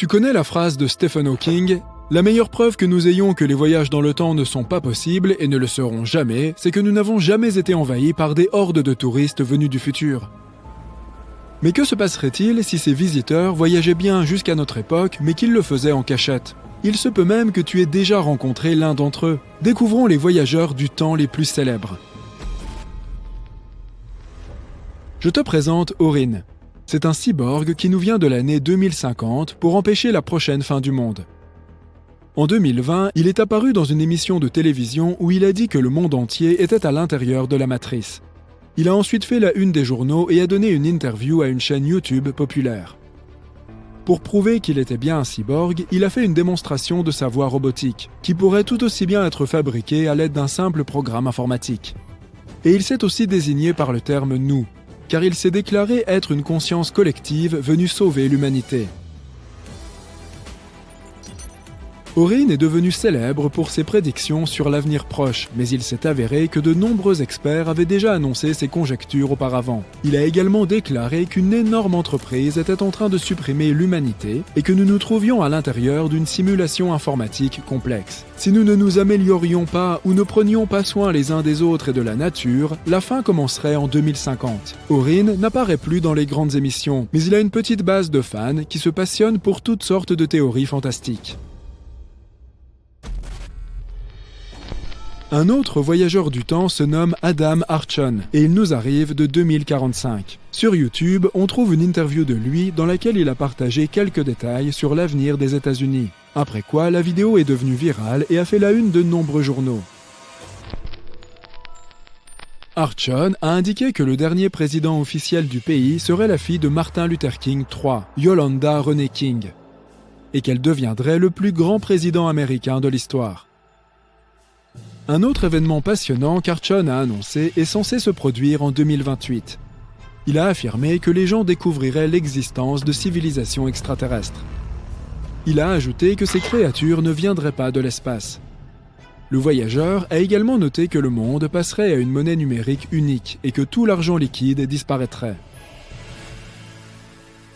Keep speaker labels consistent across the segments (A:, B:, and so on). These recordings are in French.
A: Tu connais la phrase de Stephen Hawking ? La meilleure preuve que nous ayons que les voyages dans le temps ne sont pas possibles et ne le seront jamais, c'est que nous n'avons jamais été envahis par des hordes de touristes venus du futur. Mais que se passerait-il si ces visiteurs voyageaient bien jusqu'à notre époque, mais qu'ils le faisaient en cachette ? Il se peut même que tu aies déjà rencontré l'un d'entre eux. Découvrons les voyageurs du temps les plus célèbres. Je te présente Orin. C'est un cyborg qui nous vient de l'année 2050 pour empêcher la prochaine fin du monde. En 2020, il est apparu dans une émission de télévision où il a dit que le monde entier était à l'intérieur de la matrice. Il a ensuite fait la une des journaux et a donné une interview à une chaîne YouTube populaire. Pour prouver qu'il était bien un cyborg, il a fait une démonstration de sa voix robotique, qui pourrait tout aussi bien être fabriquée à l'aide d'un simple programme informatique. Et il s'est aussi désigné par le terme « nous », car il s'est déclaré être une conscience collective venue sauver l'humanité. Orin est devenu célèbre pour ses prédictions sur l'avenir proche, mais il s'est avéré que de nombreux experts avaient déjà annoncé ces conjectures auparavant. Il a également déclaré qu'une énorme entreprise était en train de supprimer l'humanité et que nous nous trouvions à l'intérieur d'une simulation informatique complexe. Si nous ne nous améliorions pas ou ne prenions pas soin les uns des autres et de la nature, la fin commencerait en 2050. Orin n'apparaît plus dans les grandes émissions, mais il a une petite base de fans qui se passionnent pour toutes sortes de théories fantastiques. Un autre voyageur du temps se nomme Adam Archon et il nous arrive de 2045. Sur YouTube, on trouve une interview de lui dans laquelle il a partagé quelques détails sur l'avenir des États-Unis. Après quoi, la vidéo est devenue virale et a fait la une de nombreux journaux. Archon a indiqué que le dernier président officiel du pays serait la fille de Martin Luther King III, Yolanda Renee King, et qu'elle deviendrait le plus grand président américain de l'histoire. Un autre événement passionnant qu'Archon a annoncé est censé se produire en 2028. Il a affirmé que les gens découvriraient l'existence de civilisations extraterrestres. Il a ajouté que ces créatures ne viendraient pas de l'espace. Le voyageur a également noté que le monde passerait à une monnaie numérique unique et que tout l'argent liquide disparaîtrait.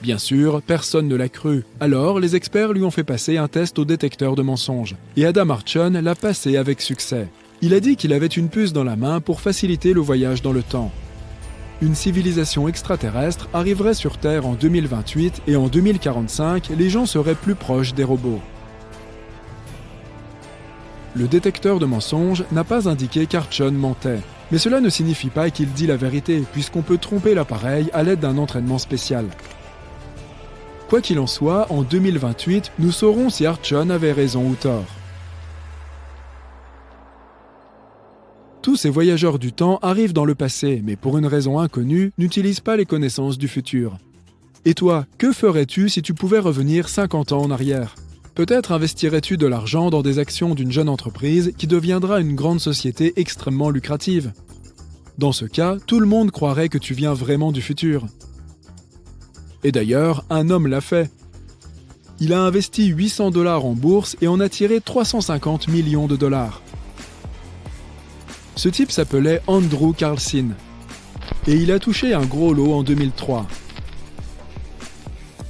A: Bien sûr, personne ne l'a cru. Alors, les experts lui ont fait passer un test au détecteur de mensonges. Et Adam Archon l'a passé avec succès. Il a dit qu'il avait une puce dans la main pour faciliter le voyage dans le temps. Une civilisation extraterrestre arriverait sur Terre en 2028 et en 2045, les gens seraient plus proches des robots. Le détecteur de mensonges n'a pas indiqué qu'Archon mentait. Mais cela ne signifie pas qu'il dit la vérité, puisqu'on peut tromper l'appareil à l'aide d'un entraînement spécial. Quoi qu'il en soit, en 2028, nous saurons si Archon avait raison ou tort. Tous ces voyageurs du temps arrivent dans le passé, mais pour une raison inconnue, n'utilisent pas les connaissances du futur. Et toi, que ferais-tu si tu pouvais revenir 50 ans en arrière ? Peut-être investirais-tu de l'argent dans des actions d'une jeune entreprise qui deviendra une grande société extrêmement lucrative. Dans ce cas, tout le monde croirait que tu viens vraiment du futur. Et d'ailleurs, un homme l'a fait. Il a investi 800 $ en bourse et en a tiré 350 millions de dollars. Ce type s'appelait Andrew Carlson et il a touché un gros lot en 2003.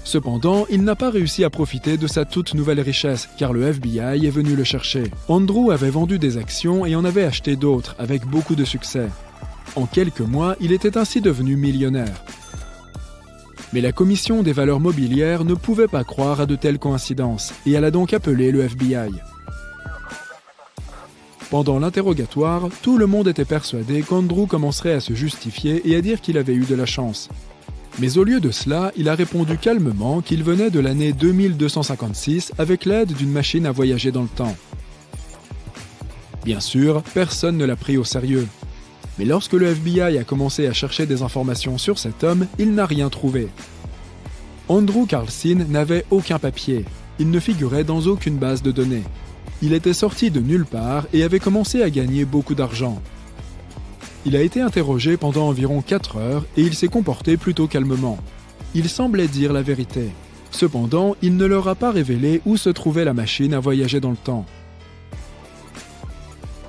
A: Cependant, il n'a pas réussi à profiter de sa toute nouvelle richesse car le FBI est venu le chercher. Andrew avait vendu des actions et en avait acheté d'autres avec beaucoup de succès. En quelques mois, il était ainsi devenu millionnaire. Mais la commission des valeurs mobilières ne pouvait pas croire à de telles coïncidences et elle a donc appelé le FBI. Pendant l'interrogatoire, tout le monde était persuadé qu'Andrew commencerait à se justifier et à dire qu'il avait eu de la chance. Mais au lieu de cela, il a répondu calmement qu'il venait de l'année 2256 avec l'aide d'une machine à voyager dans le temps. Bien sûr, personne ne l'a pris au sérieux. Mais lorsque le FBI a commencé à chercher des informations sur cet homme, il n'a rien trouvé. Andrew Carlson n'avait aucun papier. Il ne figurait dans aucune base de données. Il était sorti de nulle part et avait commencé à gagner beaucoup d'argent. Il a été interrogé pendant environ 4 heures et il s'est comporté plutôt calmement. Il semblait dire la vérité. Cependant, il ne leur a pas révélé où se trouvait la machine à voyager dans le temps.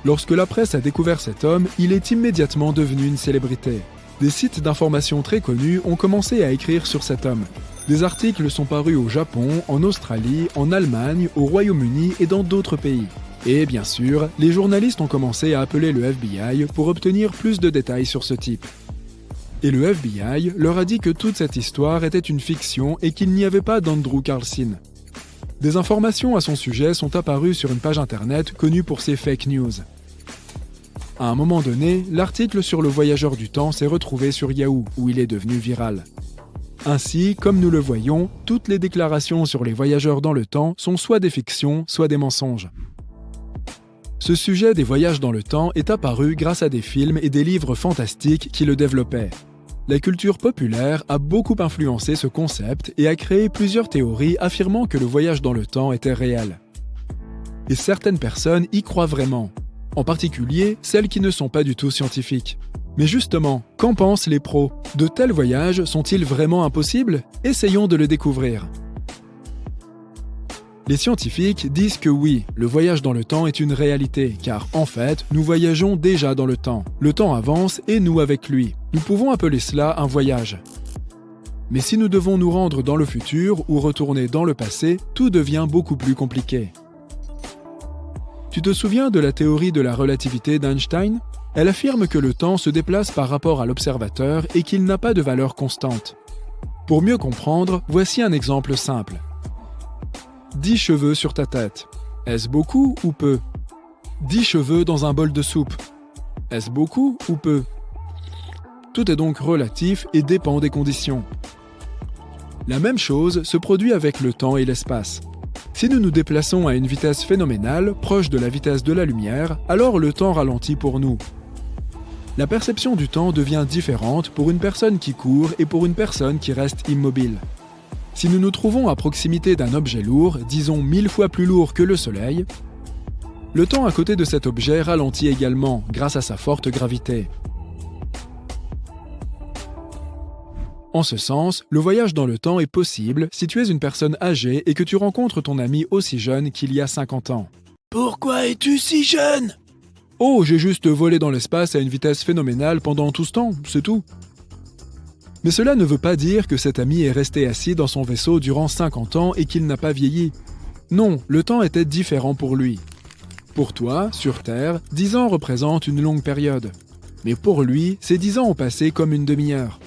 A: Lorsque la presse a découvert cet homme, il est immédiatement devenu une célébrité. Des sites d'information très connus ont commencé à écrire sur cet homme. Des articles sont parus au Japon, en Australie, en Allemagne, au Royaume-Uni et dans d'autres pays. Et bien sûr, les journalistes ont commencé à appeler le FBI pour obtenir plus de détails sur ce type. Et le FBI leur a dit que toute cette histoire était une fiction et qu'il n'y avait pas d'Andrew Carlson. Des informations à son sujet sont apparues sur une page internet connue pour ses fake news. À un moment donné, l'article sur le voyageur du temps s'est retrouvé sur Yahoo, où il est devenu viral. Ainsi, comme nous le voyons, toutes les déclarations sur les voyageurs dans le temps sont soit des fictions, soit des mensonges. Ce sujet des voyages dans le temps est apparu grâce à des films et des livres fantastiques qui le développaient. La culture populaire a beaucoup influencé ce concept et a créé plusieurs théories affirmant que le voyage dans le temps était réel. Et certaines personnes y croient vraiment, en particulier celles qui ne sont pas du tout scientifiques. Mais justement, qu'en pensent les pros? De tels voyages sont-ils vraiment impossibles? Essayons de le découvrir. Les scientifiques disent que oui, le voyage dans le temps est une réalité, car en fait, nous voyageons déjà dans le temps. Le temps avance et nous avec lui. Nous pouvons appeler cela un voyage. Mais si nous devons nous rendre dans le futur ou retourner dans le passé, tout devient beaucoup plus compliqué. Tu te souviens de la théorie de la relativité d'Einstein? Elle affirme que le temps se déplace par rapport à l'observateur et qu'il n'a pas de valeur constante. Pour mieux comprendre, voici un exemple simple. 10 cheveux sur ta tête. Est-ce beaucoup ou peu? 10 cheveux dans un bol de soupe. Est-ce beaucoup ou peu? Tout est donc relatif et dépend des conditions. La même chose se produit avec le temps et l'espace. Si nous nous déplaçons à une vitesse phénoménale, proche de la vitesse de la lumière, alors le temps ralentit pour nous. La perception du temps devient différente pour une personne qui court et pour une personne qui reste immobile. Si nous nous trouvons à proximité d'un objet lourd, disons 1000 fois plus lourd que le Soleil, le temps à côté de cet objet ralentit également grâce à sa forte gravité. En ce sens, le voyage dans le temps est possible si tu es une personne âgée et que tu rencontres ton ami aussi jeune qu'il y a 50 ans. Pourquoi es-tu si jeune? Oh, j'ai juste volé dans l'espace à une vitesse phénoménale pendant tout ce temps, c'est tout. Mais cela ne veut pas dire que cet ami est resté assis dans son vaisseau durant 50 ans et qu'il n'a pas vieilli. Non, le temps était différent pour lui. Pour toi, sur Terre, 10 ans représentent une longue période. Mais pour lui, ces 10 ans ont passé comme une demi-heure.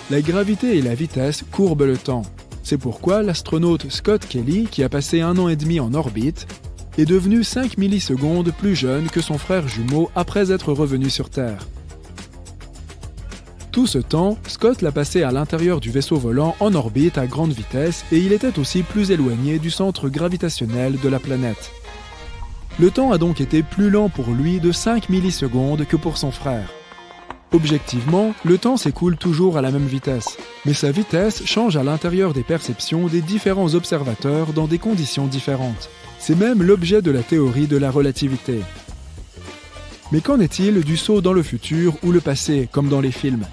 A: La gravité et la vitesse courbent le temps. C'est pourquoi l'astronaute Scott Kelly, qui a passé 1 an et demi en orbite, est devenu 5 millisecondes plus jeune que son frère jumeau après être revenu sur Terre. Tout ce temps, Scott l'a passé à l'intérieur du vaisseau volant en orbite à grande vitesse et il était aussi plus éloigné du centre gravitationnel de la planète. Le temps a donc été plus lent pour lui de 5 millisecondes que pour son frère. Objectivement, le temps s'écoule toujours à la même vitesse, mais sa vitesse change à l'intérieur des perceptions des différents observateurs dans des conditions différentes. C'est même l'objet de la théorie de la relativité. Mais qu'en est-il du saut dans le futur ou le passé, comme dans les films?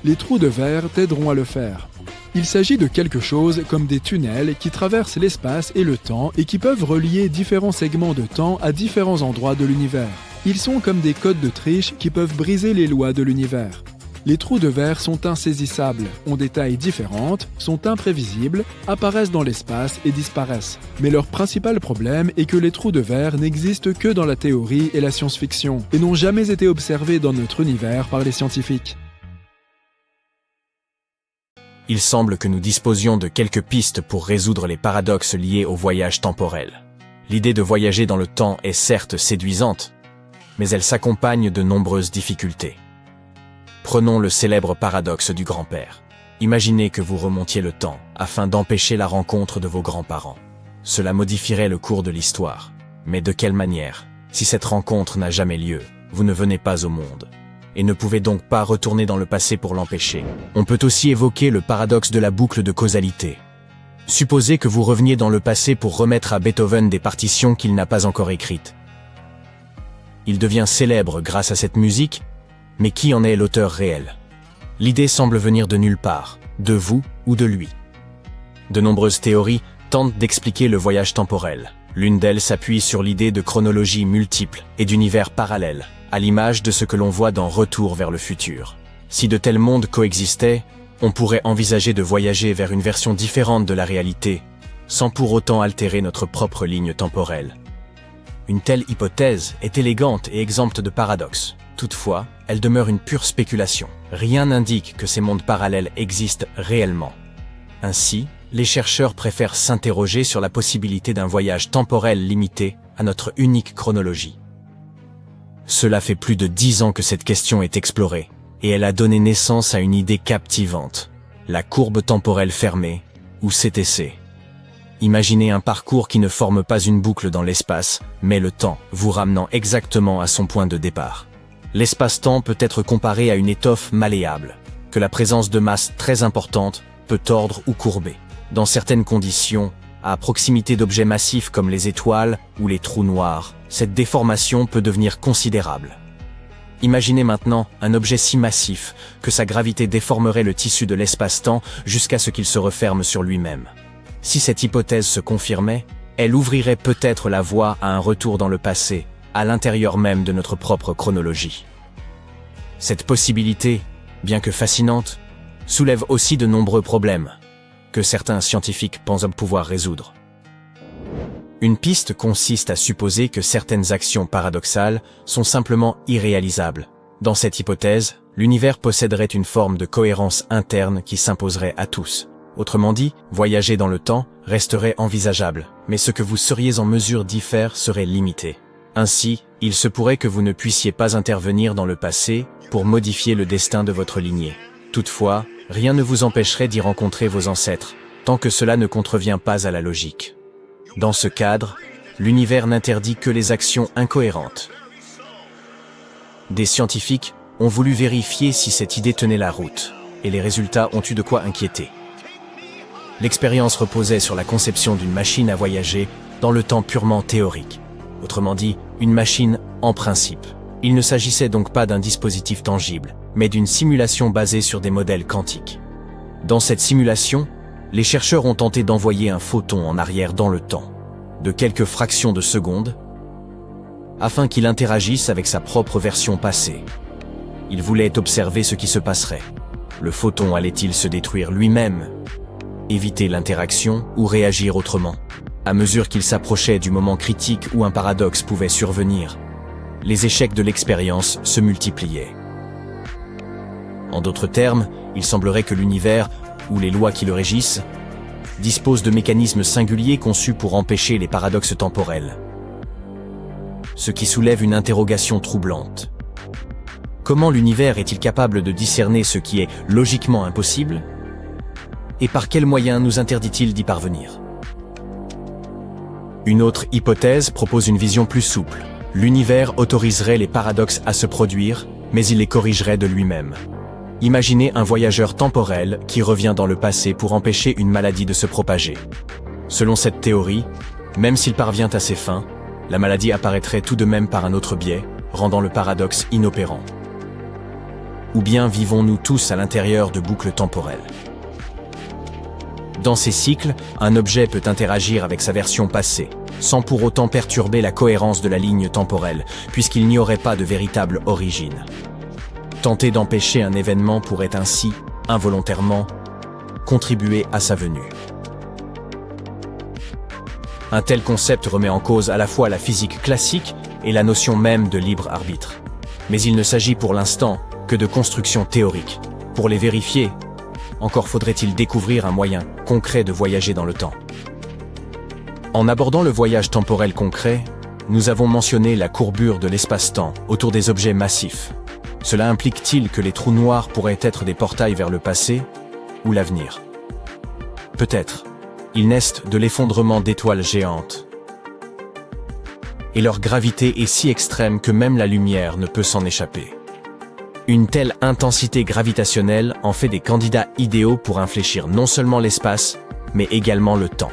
A: Les trous de verre t'aideront à le faire. Il s'agit de quelque chose comme des tunnels qui traversent l'espace et le temps et qui peuvent relier différents segments de temps à différents endroits de l'univers. Ils sont comme des codes de triche qui peuvent briser les lois de l'univers. Les trous de verre sont insaisissables, ont des tailles différentes, sont imprévisibles, apparaissent dans l'espace et disparaissent. Mais leur principal problème est que les trous de verre n'existent que dans la théorie et la science-fiction, et n'ont jamais été observés dans notre univers par les scientifiques.
B: Il semble que nous disposions de quelques pistes pour résoudre les paradoxes liés au voyage temporel. L'idée de voyager dans le temps est certes séduisante, mais elle s'accompagne de nombreuses difficultés. Prenons le célèbre paradoxe du grand-père. Imaginez que vous remontiez le temps afin d'empêcher la rencontre de vos grands-parents. Cela modifierait le cours de l'histoire. Mais de quelle manière? Si cette rencontre n'a jamais lieu, vous ne venez pas au monde, et ne pouvez donc pas retourner dans le passé pour l'empêcher. On peut aussi évoquer le paradoxe de la boucle de causalité. Supposez que vous reveniez dans le passé pour remettre à Beethoven des partitions qu'il n'a pas encore écrites. Il devient célèbre grâce à cette musique, mais qui en est l'auteur réel? L'idée semble venir de nulle part, de vous ou de lui. De nombreuses théories tentent d'expliquer le voyage temporel. L'une d'elles s'appuie sur l'idée de chronologie multiple et d'univers parallèles, à l'image de ce que l'on voit dans Retour vers le futur. Si de tels mondes coexistaient, on pourrait envisager de voyager vers une version différente de la réalité, sans pour autant altérer notre propre ligne temporelle. Une telle hypothèse est élégante et exempte de paradoxes. Toutefois, elle demeure une pure spéculation. Rien n'indique que ces mondes parallèles existent réellement. Ainsi, les chercheurs préfèrent s'interroger sur la possibilité d'un voyage temporel limité à notre unique chronologie. Cela fait plus de 10 ans que cette question est explorée, et elle a donné naissance à une idée captivante, la courbe temporelle fermée, ou CTC. Imaginez un parcours qui ne forme pas une boucle dans l'espace, mais le temps, vous ramenant exactement à son point de départ. L'espace-temps peut être comparé à une étoffe malléable, que la présence de masse très importante peut tordre ou courber. Dans certaines conditions, à proximité d'objets massifs comme les étoiles ou les trous noirs, cette déformation peut devenir considérable. Imaginez maintenant un objet si massif que sa gravité déformerait le tissu de l'espace-temps jusqu'à ce qu'il se referme sur lui-même. Si cette hypothèse se confirmait, elle ouvrirait peut-être la voie à un retour dans le passé, à l'intérieur même de notre propre chronologie. Cette possibilité, bien que fascinante, soulève aussi de nombreux problèmes, que certains scientifiques pensent pouvoir résoudre. Une piste consiste à supposer que certaines actions paradoxales sont simplement irréalisables. Dans cette hypothèse, l'univers posséderait une forme de cohérence interne qui s'imposerait à tous. Autrement dit, voyager dans le temps resterait envisageable, mais ce que vous seriez en mesure d'y faire serait limité. Ainsi, il se pourrait que vous ne puissiez pas intervenir dans le passé pour modifier le destin de votre lignée. Toutefois, rien ne vous empêcherait d'y rencontrer vos ancêtres, tant que cela ne contrevient pas à la logique. Dans ce cadre, l'univers n'interdit que les actions incohérentes. Des scientifiques ont voulu vérifier si cette idée tenait la route, et les résultats ont eu de quoi inquiéter. L'expérience reposait sur la conception d'une machine à voyager dans le temps purement théorique. Autrement dit, une machine en principe. Il ne s'agissait donc pas d'un dispositif tangible, mais d'une simulation basée sur des modèles quantiques. Dans cette simulation, les chercheurs ont tenté d'envoyer un photon en arrière dans le temps, de quelques fractions de secondes, afin qu'il interagisse avec sa propre version passée. Ils voulaient observer ce qui se passerait. Le photon allait-il se détruire lui-même, éviter l'interaction ou réagir autrement? À mesure qu'il s'approchait du moment critique où un paradoxe pouvait survenir, les échecs de l'expérience se multipliaient. En d'autres termes, il semblerait que l'univers, ou les lois qui le régissent, disposent de mécanismes singuliers conçus pour empêcher les paradoxes temporels. Ce qui soulève une interrogation troublante. Comment l'univers est-il capable de discerner ce qui est logiquement impossible? Et par quels moyens nous interdit-il d'y parvenir? Une autre hypothèse propose une vision plus souple. L'univers autoriserait les paradoxes à se produire, mais il les corrigerait de lui-même. Imaginez un voyageur temporel qui revient dans le passé pour empêcher une maladie de se propager. Selon cette théorie, même s'il parvient à ses fins, la maladie apparaîtrait tout de même par un autre biais, rendant le paradoxe inopérant. Ou bien vivons-nous tous à l'intérieur de boucles temporelles? Dans ces cycles, un objet peut interagir avec sa version passée, sans pour autant perturber la cohérence de la ligne temporelle, puisqu'il n'y aurait pas de véritable origine. Tenter d'empêcher un événement pourrait ainsi, involontairement, contribuer à sa venue. Un tel concept remet en cause à la fois la physique classique et la notion même de libre arbitre. Mais il ne s'agit pour l'instant que de constructions théoriques. Pour les vérifier, encore faudrait-il découvrir un moyen concret de voyager dans le temps. En abordant le voyage temporel concret, nous avons mentionné la courbure de l'espace-temps autour des objets massifs. Cela implique-t-il que les trous noirs pourraient être des portails vers le passé ou l'avenir? Peut-être. Ils naissent de l'effondrement d'étoiles géantes. Et leur gravité est si extrême que même la lumière ne peut s'en échapper. Une telle intensité gravitationnelle en fait des candidats idéaux pour infléchir non seulement l'espace, mais également le temps.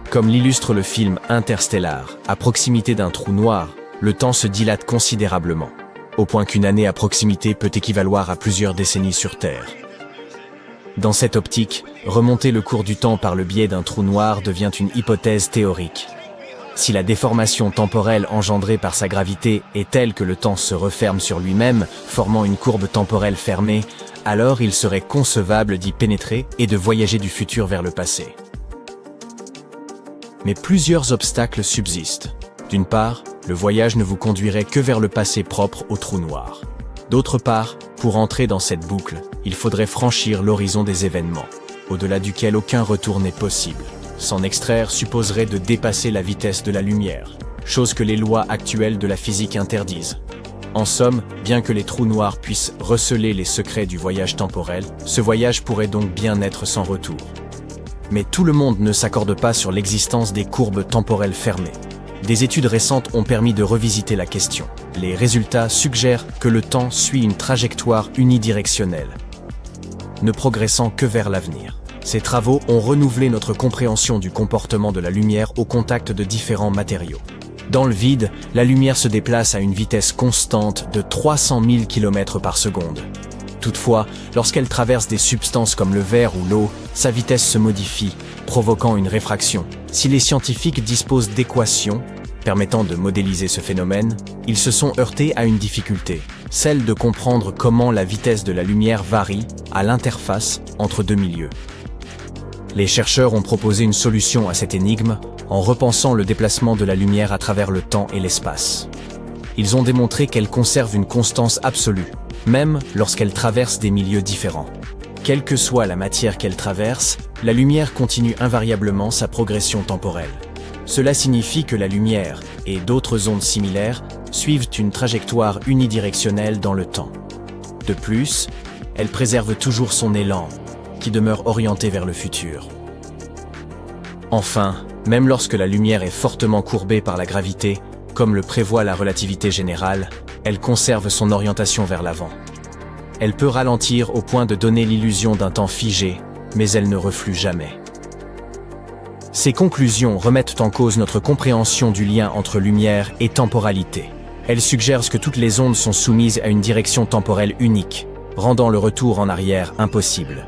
B: Comme l'illustre le film Interstellar, à proximité d'un trou noir, le temps se dilate considérablement, au point qu'une année à proximité peut équivaloir à plusieurs décennies sur Terre. Dans cette optique, remonter le cours du temps par le biais d'un trou noir devient une hypothèse théorique. Si la déformation temporelle engendrée par sa gravité est telle que le temps se referme sur lui-même, formant une courbe temporelle fermée, alors il serait concevable d'y pénétrer et de voyager du futur vers le passé. Mais plusieurs obstacles subsistent. D'une part, le voyage ne vous conduirait que vers le passé propre au trou noir. D'autre part, pour entrer dans cette boucle, il faudrait franchir l'horizon des événements, au-delà duquel aucun retour n'est possible. S'en extraire supposerait de dépasser la vitesse de la lumière, chose que les lois actuelles de la physique interdisent. En somme, bien que les trous noirs puissent receler les secrets du voyage temporel, ce voyage pourrait donc bien être sans retour. Mais tout le monde ne s'accorde pas sur l'existence des courbes temporelles fermées. Des études récentes ont permis de revisiter la question. Les résultats suggèrent que le temps suit une trajectoire unidirectionnelle, ne progressant que vers l'avenir. Ces travaux ont renouvelé notre compréhension du comportement de la lumière au contact de différents matériaux. Dans le vide, la lumière se déplace à une vitesse constante de 300 000 km par seconde. Toutefois, lorsqu'elle traverse des substances comme le verre ou l'eau, sa vitesse se modifie, provoquant une réfraction. Si les scientifiques disposent d'équations permettant de modéliser ce phénomène, ils se sont heurtés à une difficulté, celle de comprendre comment la vitesse de la lumière varie à l'interface entre deux milieux. Les chercheurs ont proposé une solution à cette énigme en repensant le déplacement de la lumière à travers le temps et l'espace. Ils ont démontré qu'elle conserve une constance absolue, même lorsqu'elle traverse des milieux différents. Quelle que soit la matière qu'elle traverse, la lumière continue invariablement sa progression temporelle. Cela signifie que la lumière et d'autres ondes similaires suivent une trajectoire unidirectionnelle dans le temps. De plus, elle préserve toujours son élan, qui demeure orienté vers le futur. Enfin, même lorsque la lumière est fortement courbée par la gravité, comme le prévoit la relativité générale, elle conserve son orientation vers l'avant. Elle peut ralentir au point de donner l'illusion d'un temps figé, mais elle ne reflue jamais. Ces conclusions remettent en cause notre compréhension du lien entre lumière et temporalité. Elles suggèrent que toutes les ondes sont soumises à une direction temporelle unique, rendant le retour en arrière impossible.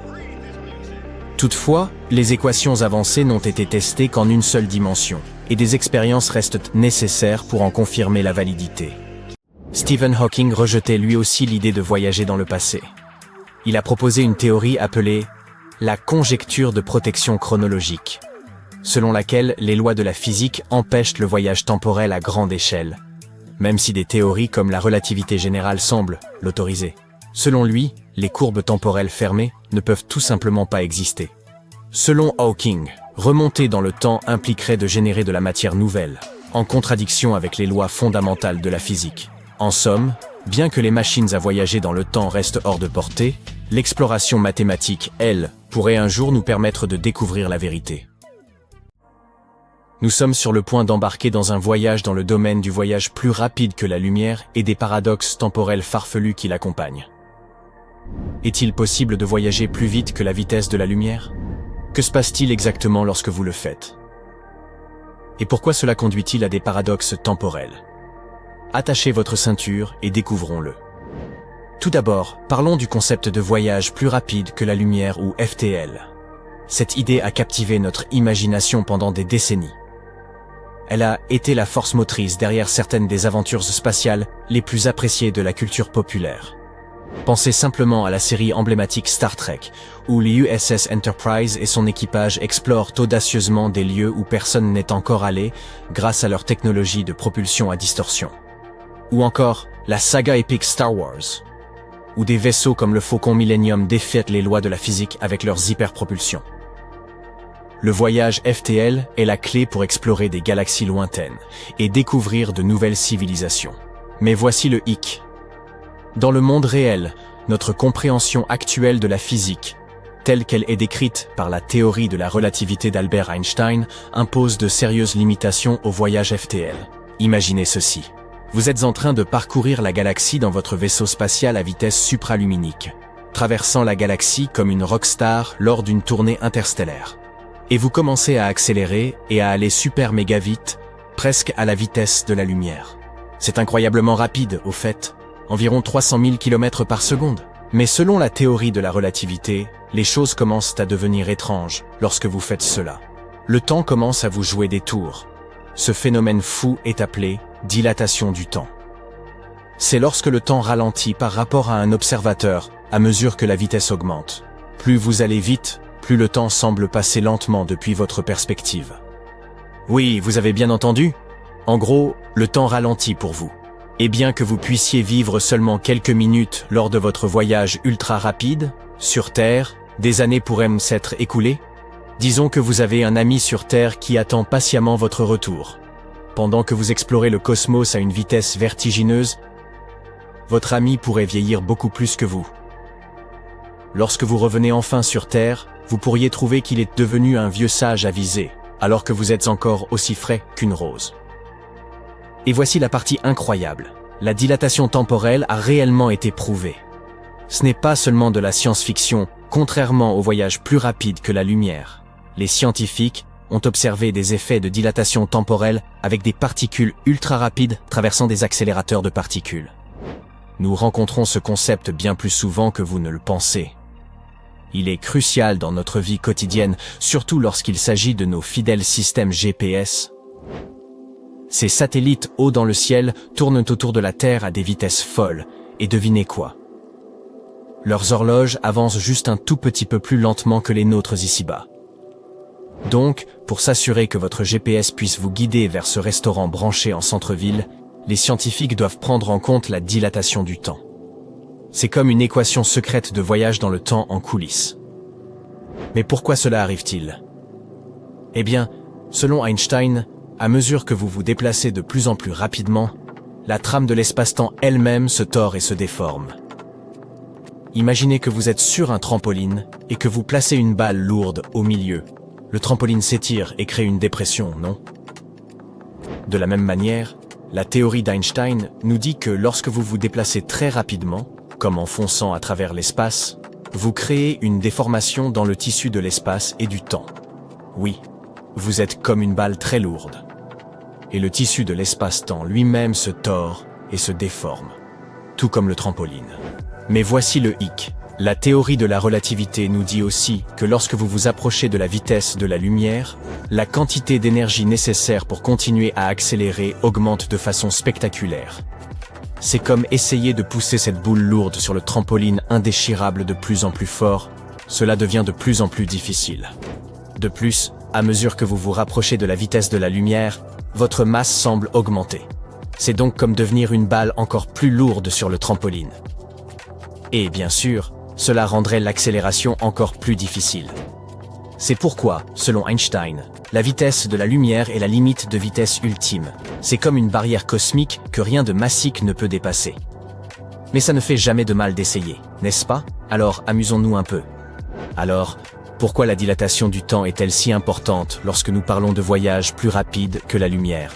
B: Toutefois, les équations avancées n'ont été testées qu'en une seule dimension, et des expériences restent nécessaires pour en confirmer la validité. Stephen Hawking rejetait lui aussi l'idée de voyager dans le passé. Il a proposé une théorie appelée la conjecture de protection chronologique, selon laquelle les lois de la physique empêchent le voyage temporel à grande échelle, même si des théories comme la relativité générale semblent l'autoriser. Selon lui, les courbes temporelles fermées ne peuvent tout simplement pas exister. Selon Hawking, remonter dans le temps impliquerait de générer de la matière nouvelle, en contradiction avec les lois fondamentales de la physique. En somme, bien que les machines à voyager dans le temps restent hors de portée, l'exploration mathématique, elle, pourrait un jour nous permettre de découvrir la vérité. Nous sommes sur le point d'embarquer dans un voyage dans le domaine du voyage plus rapide que la lumière et des paradoxes temporels farfelus qui l'accompagnent. Est-il possible de voyager plus vite que la vitesse de la lumière? Que se passe-t-il exactement lorsque vous le faites? Et pourquoi cela conduit-il à des paradoxes temporels? Attachez votre ceinture et découvrons-le. Tout d'abord, parlons du concept de voyage plus rapide que la lumière ou FTL. Cette idée a captivé notre imagination pendant des décennies. Elle a été la force motrice derrière certaines des aventures spatiales les plus appréciées de la culture populaire. Pensez simplement à la série emblématique Star Trek, où l'USS Enterprise et son équipage explorent audacieusement des lieux où personne n'est encore allé grâce à leur technologie de propulsion à distorsion. Ou encore la saga épique Star Wars, où des vaisseaux comme le Faucon Millennium défient les lois de la physique avec leurs hyperpropulsions. Le voyage FTL est la clé pour explorer des galaxies lointaines et découvrir de nouvelles civilisations. Mais voici le hic. Dans le monde réel, notre compréhension actuelle de la physique, telle qu'elle est décrite par la théorie de la relativité d'Albert Einstein, impose de sérieuses limitations au voyage FTL. Imaginez ceci. Vous êtes en train de parcourir la galaxie dans votre vaisseau spatial à vitesse supraluminique, traversant la galaxie comme une rockstar lors d'une tournée interstellaire. Et vous commencez à accélérer et à aller super méga vite, presque à la vitesse de la lumière. C'est incroyablement rapide, au fait. Environ 300 000 km par seconde. Mais selon la théorie de la relativité, les choses commencent à devenir étranges lorsque vous faites cela. Le temps commence à vous jouer des tours. Ce phénomène fou est appelé dilatation du temps. C'est lorsque le temps ralentit par rapport à un observateur à mesure que la vitesse augmente. Plus vous allez vite, plus le temps semble passer lentement depuis votre perspective. Oui, vous avez bien entendu? En gros, le temps ralentit pour vous. Et bien que vous puissiez vivre seulement quelques minutes lors de votre voyage ultra rapide, sur Terre, des années pourraient s'être écoulées. Disons que vous avez un ami sur Terre qui attend patiemment votre retour. Pendant que vous explorez le cosmos à une vitesse vertigineuse, votre ami pourrait vieillir beaucoup plus que vous. Lorsque vous revenez enfin sur Terre, vous pourriez trouver qu'il est devenu un vieux sage avisé, alors que vous êtes encore aussi frais qu'une rose. Et voici la partie incroyable. La dilatation temporelle a réellement été prouvée. Ce n'est pas seulement de la science-fiction, contrairement au voyage plus rapide que la lumière. Les scientifiques ont observé des effets de dilatation temporelle avec des particules ultra rapides traversant des accélérateurs de particules. Nous rencontrons ce concept bien plus souvent que vous ne le pensez. Il est crucial dans notre vie quotidienne, surtout lorsqu'il s'agit de nos fidèles systèmes GPS. Ces satellites hauts dans le ciel tournent autour de la Terre à des vitesses folles, et devinez quoi? Leurs horloges avancent juste un tout petit peu plus lentement que les nôtres ici-bas. Donc, pour s'assurer que votre GPS puisse vous guider vers ce restaurant branché en centre-ville, les scientifiques doivent prendre en compte la dilatation du temps. C'est comme une équation secrète de voyage dans le temps en coulisses. Mais pourquoi cela arrive-t-il? Eh bien, selon Einstein, à mesure que vous vous déplacez de plus en plus rapidement, la trame de l'espace-temps elle-même se tord et se déforme. Imaginez que vous êtes sur un trampoline et que vous placez une balle lourde au milieu. Le trampoline s'étire et crée une dépression, non? De la même manière, la théorie d'Einstein nous dit que lorsque vous vous déplacez très rapidement, comme en fonçant à travers l'espace, vous créez une déformation dans le tissu de l'espace et du temps. Oui, vous êtes comme une balle très lourde. Et le tissu de l'espace-temps lui-même se tord et se déforme, tout comme le trampoline. Mais voici le hic. La théorie de la relativité nous dit aussi que lorsque vous vous approchez de la vitesse de la lumière, la quantité d'énergie nécessaire pour continuer à accélérer augmente de façon spectaculaire. C'est comme essayer de pousser cette boule lourde sur le trampoline indéchirable de plus en plus fort, cela devient de plus en plus difficile. De plus, à mesure que vous vous rapprochez de la vitesse de la lumière, votre masse semble augmenter. C'est donc comme devenir une balle encore plus lourde sur le trampoline. Et bien sûr, cela rendrait l'accélération encore plus difficile. C'est pourquoi, selon Einstein, la vitesse de la lumière est la limite de vitesse ultime. C'est comme une barrière cosmique que rien de massique ne peut dépasser. Mais ça ne fait jamais de mal d'essayer, n'est-ce pas? Alors amusons-nous un peu. Alors, pourquoi la dilatation du temps est-elle si importante lorsque nous parlons de voyages plus rapides que la lumière?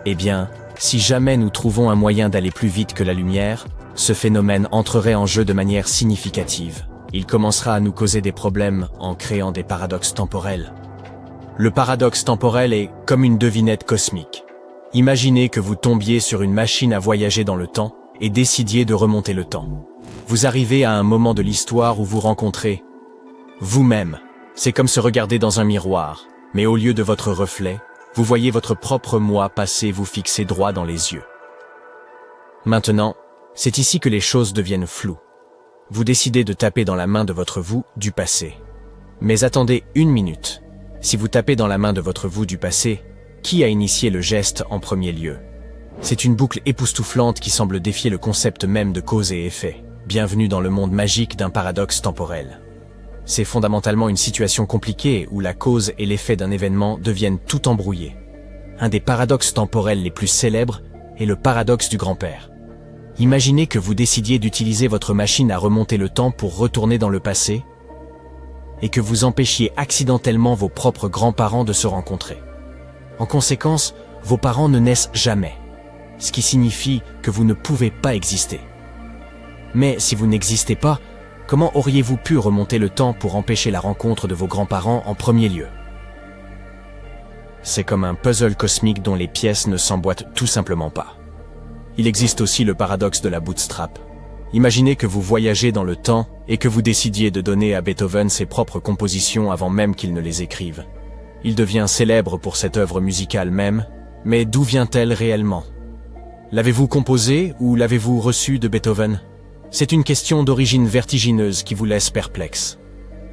B: Eh bien, si jamais nous trouvons un moyen d'aller plus vite que la lumière, ce phénomène entrerait en jeu de manière significative. Il commencera à nous causer des problèmes en créant des paradoxes temporels. Le paradoxe temporel est comme une devinette cosmique. Imaginez que vous tombiez sur une machine à voyager dans le temps et décidiez de remonter le temps. Vous arrivez à un moment de l'histoire où vous rencontrez vous-même. C'est comme se regarder dans un miroir, mais au lieu de votre reflet, vous voyez votre propre moi passer vous fixer droit dans les yeux. Maintenant, c'est ici que les choses deviennent floues. Vous décidez de taper dans la main de votre vous du passé. Mais attendez une minute. Si vous tapez dans la main de votre vous du passé, qui a initié le geste en premier lieu? C'est une boucle époustouflante qui semble défier le concept même de cause et effet. Bienvenue dans le monde magique d'un paradoxe temporel. C'est fondamentalement une situation compliquée où la cause et l'effet d'un événement deviennent tout embrouillés. Un des paradoxes temporels les plus célèbres est le paradoxe du grand-père. Imaginez que vous décidiez d'utiliser votre machine à remonter le temps pour retourner dans le passé et que vous empêchiez accidentellement vos propres grands-parents de se rencontrer. En conséquence, vos parents ne naissent jamais, ce qui signifie que vous ne pouvez pas exister. Mais si vous n'existez pas, comment auriez-vous pu remonter le temps pour empêcher la rencontre de vos grands-parents en premier lieu? C'est comme un puzzle cosmique dont les pièces ne s'emboîtent tout simplement pas. Il existe aussi le paradoxe de la bootstrap. Imaginez que vous voyagez dans le temps et que vous décidiez de donner à Beethoven ses propres compositions avant même qu'il ne les écrive. Il devient célèbre pour cette œuvre musicale même, mais d'où vient-elle réellement? L'avez-vous composée ou l'avez-vous reçue de Beethoven? C'est une question d'origine vertigineuse qui vous laisse perplexe.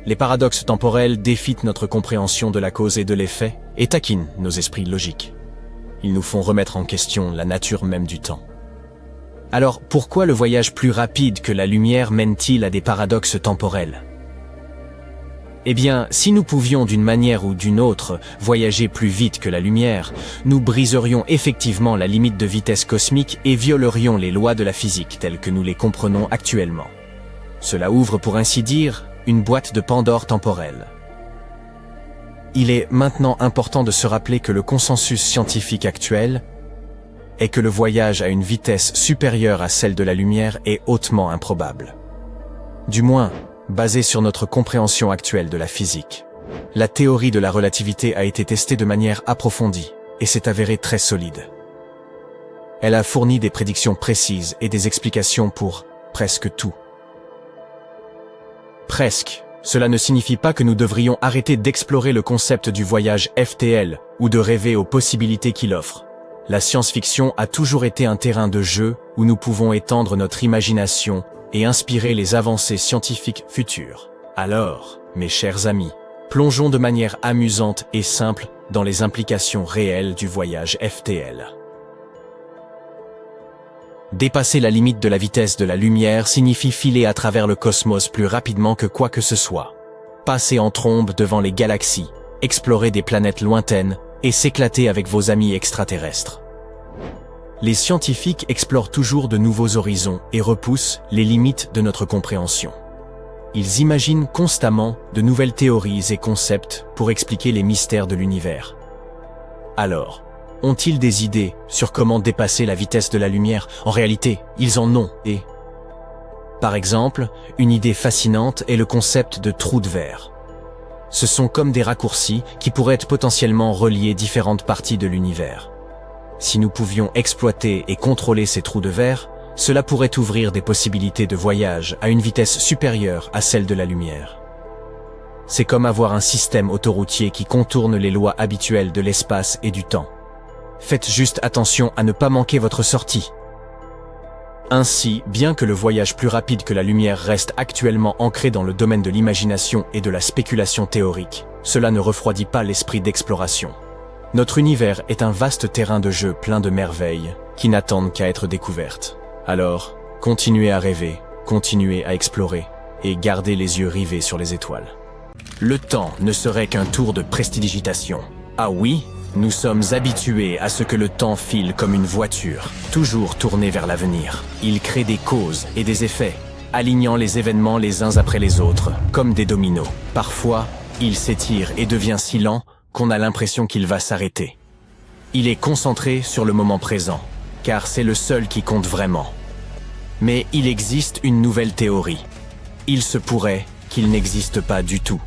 B: Les paradoxes temporels défient notre compréhension de la cause et de l'effet et taquinent nos esprits logiques. Ils nous font remettre en question la nature même du temps. Alors, pourquoi le voyage plus rapide que la lumière mène-t-il à des paradoxes temporels? Eh bien, si nous pouvions d'une manière ou d'une autre voyager plus vite que la lumière, nous briserions effectivement la limite de vitesse cosmique et violerions les lois de la physique telles que nous les comprenons actuellement. Cela ouvre, pour ainsi dire, une boîte de Pandore temporelle. Il est maintenant important de se rappeler que le consensus scientifique actuel est que le voyage à une vitesse supérieure à celle de la lumière est hautement improbable. Du moins, basé sur notre compréhension actuelle de la physique. La théorie de la relativité a été testée de manière approfondie et s'est avérée très solide. Elle a fourni des prédictions précises et des explications pour presque tout. Presque. Cela ne signifie pas que nous devrions arrêter d'explorer le concept du voyage FTL ou de rêver aux possibilités qu'il offre. La science-fiction a toujours été un terrain de jeu où nous pouvons étendre notre imagination et inspirer les avancées scientifiques futures. Alors, mes chers amis, plongeons de manière amusante et simple dans les implications réelles du voyage FTL. Dépasser la limite de la vitesse de la lumière signifie filer à travers le cosmos plus rapidement que quoi que ce soit. Passer en trombe devant les galaxies, explorer des planètes lointaines et s'éclater avec vos amis extraterrestres. Les scientifiques explorent toujours de nouveaux horizons et repoussent les limites de notre compréhension. Ils imaginent constamment de nouvelles théories et concepts pour expliquer les mystères de l'univers. Alors, ont-ils des idées sur comment dépasser la vitesse de la lumière? En réalité, ils en ont et... Par exemple, une idée fascinante est le concept de trou de verre. Ce sont comme des raccourcis qui pourraient potentiellement relier différentes parties de l'univers. Si nous pouvions exploiter et contrôler ces trous de verre, cela pourrait ouvrir des possibilités de voyage à une vitesse supérieure à celle de la lumière. C'est comme avoir un système autoroutier qui contourne les lois habituelles de l'espace et du temps. Faites juste attention à ne pas manquer votre sortie. Ainsi, bien que le voyage plus rapide que la lumière reste actuellement ancré dans le domaine de l'imagination et de la spéculation théorique, cela ne refroidit pas l'esprit d'exploration. Notre univers est un vaste terrain de jeu plein de merveilles qui n'attendent qu'à être découvertes. Alors, continuez à rêver, continuez à explorer et gardez les yeux rivés sur les étoiles. Le temps ne serait qu'un tour de prestidigitation. Ah oui, nous sommes habitués à ce que le temps file comme une voiture, toujours tournée vers l'avenir. Il crée des causes et des effets, alignant les événements les uns après les autres, comme des dominos. Parfois, il s'étire et devient si lent qu'on a l'impression qu'il va s'arrêter. Il est concentré sur le moment présent, car c'est le seul qui compte vraiment. Mais il existe une nouvelle théorie. Il se pourrait qu'il n'existe pas du tout.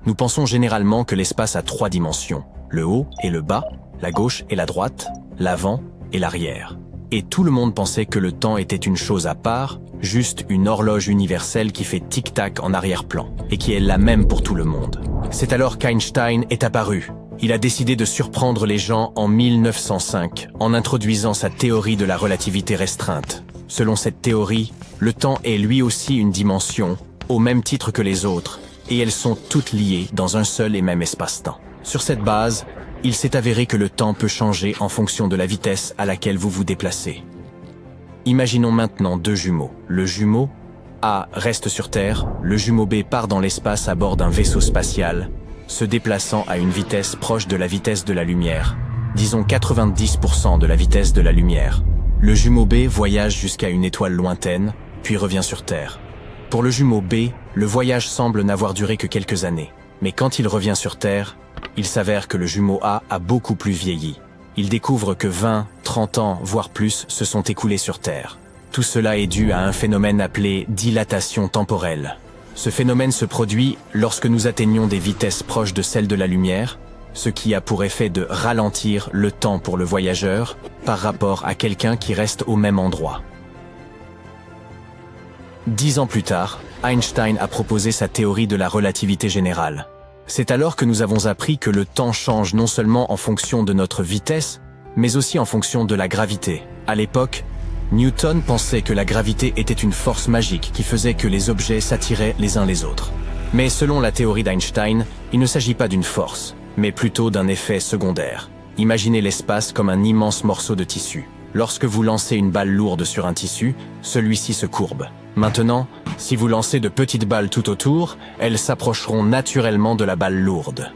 B: Nous pensons généralement que l'espace a 3 dimensions, le haut et le bas, la gauche et la droite, l'avant et l'arrière. Et tout le monde pensait que le temps était une chose à part, juste une horloge universelle qui fait tic-tac en arrière-plan, et qui est la même pour tout le monde. C'est alors qu'Einstein est apparu. Il a décidé de surprendre les gens en 1905, en introduisant sa théorie de la relativité restreinte. Selon cette théorie, le temps est lui aussi une dimension, au même titre que les autres, et elles sont toutes liées dans un seul et même espace-temps. Sur cette base, il s'est avéré que le temps peut changer en fonction de la vitesse à laquelle vous vous déplacez. Imaginons maintenant 2 jumeaux. Le jumeau A reste sur Terre, le jumeau B part dans l'espace à bord d'un vaisseau spatial, se déplaçant à une vitesse proche de la vitesse de la lumière, disons 90% de la vitesse de la lumière. Le jumeau B voyage jusqu'à une étoile lointaine, puis revient sur Terre. Pour le jumeau B, le voyage semble n'avoir duré que quelques années. Mais quand il revient sur Terre, il s'avère que le jumeau A beaucoup plus vieilli. Il découvre que 20, 30 ans, voire plus, se sont écoulés sur Terre. Tout cela est dû à un phénomène appelé dilatation temporelle. Ce phénomène se produit lorsque nous atteignons des vitesses proches de celles de la lumière, ce qui a pour effet de ralentir le temps pour le voyageur par rapport à quelqu'un qui reste au même endroit. 10 ans plus tard, Einstein a proposé sa théorie de la relativité générale. C'est alors que nous avons appris que le temps change non seulement en fonction de notre vitesse, mais aussi en fonction de la gravité. À l'époque, Newton pensait que la gravité était une force magique qui faisait que les objets s'attiraient les uns les autres. Mais selon la théorie d'Einstein, il ne s'agit pas d'une force, mais plutôt d'un effet secondaire. Imaginez l'espace comme un immense morceau de tissu. Lorsque vous lancez une balle lourde sur un tissu, celui-ci se courbe. Maintenant, si vous lancez de petites balles tout autour, elles s'approcheront naturellement de la balle lourde.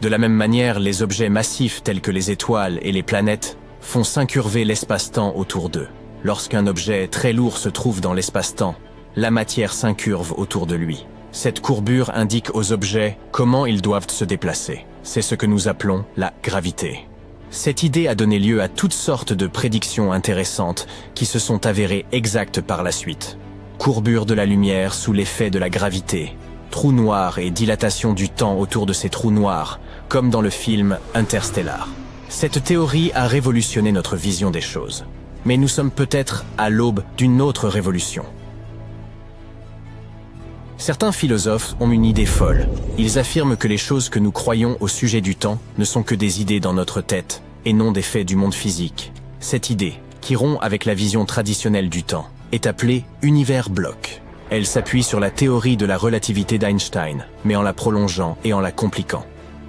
B: De la même manière, les objets massifs tels que les étoiles et les planètes font s'incurver l'espace-temps autour d'eux. Lorsqu'un objet très lourd se trouve dans l'espace-temps, la matière s'incurve autour de lui. Cette courbure indique aux objets comment ils doivent se déplacer. C'est ce que nous appelons la gravité. Cette idée a donné lieu à toutes sortes de prédictions intéressantes qui se sont avérées exactes par la suite. Courbure de la lumière sous l'effet de la gravité, trous noirs et dilatation du temps autour de ces trous noirs, comme dans le film Interstellar. Cette théorie a révolutionné notre vision des choses. Mais nous sommes peut-être à l'aube d'une autre révolution. Certains philosophes ont une idée folle. Ils affirment que les choses que nous croyons au sujet du temps ne sont que des idées dans notre tête, et non des faits du monde physique. Cette idée, qui rompt avec la vision traditionnelle du temps, est appelée univers bloc. Elle s'appuie sur la théorie de la relativité d'Einstein, mais en la prolongeant et en la compliquant.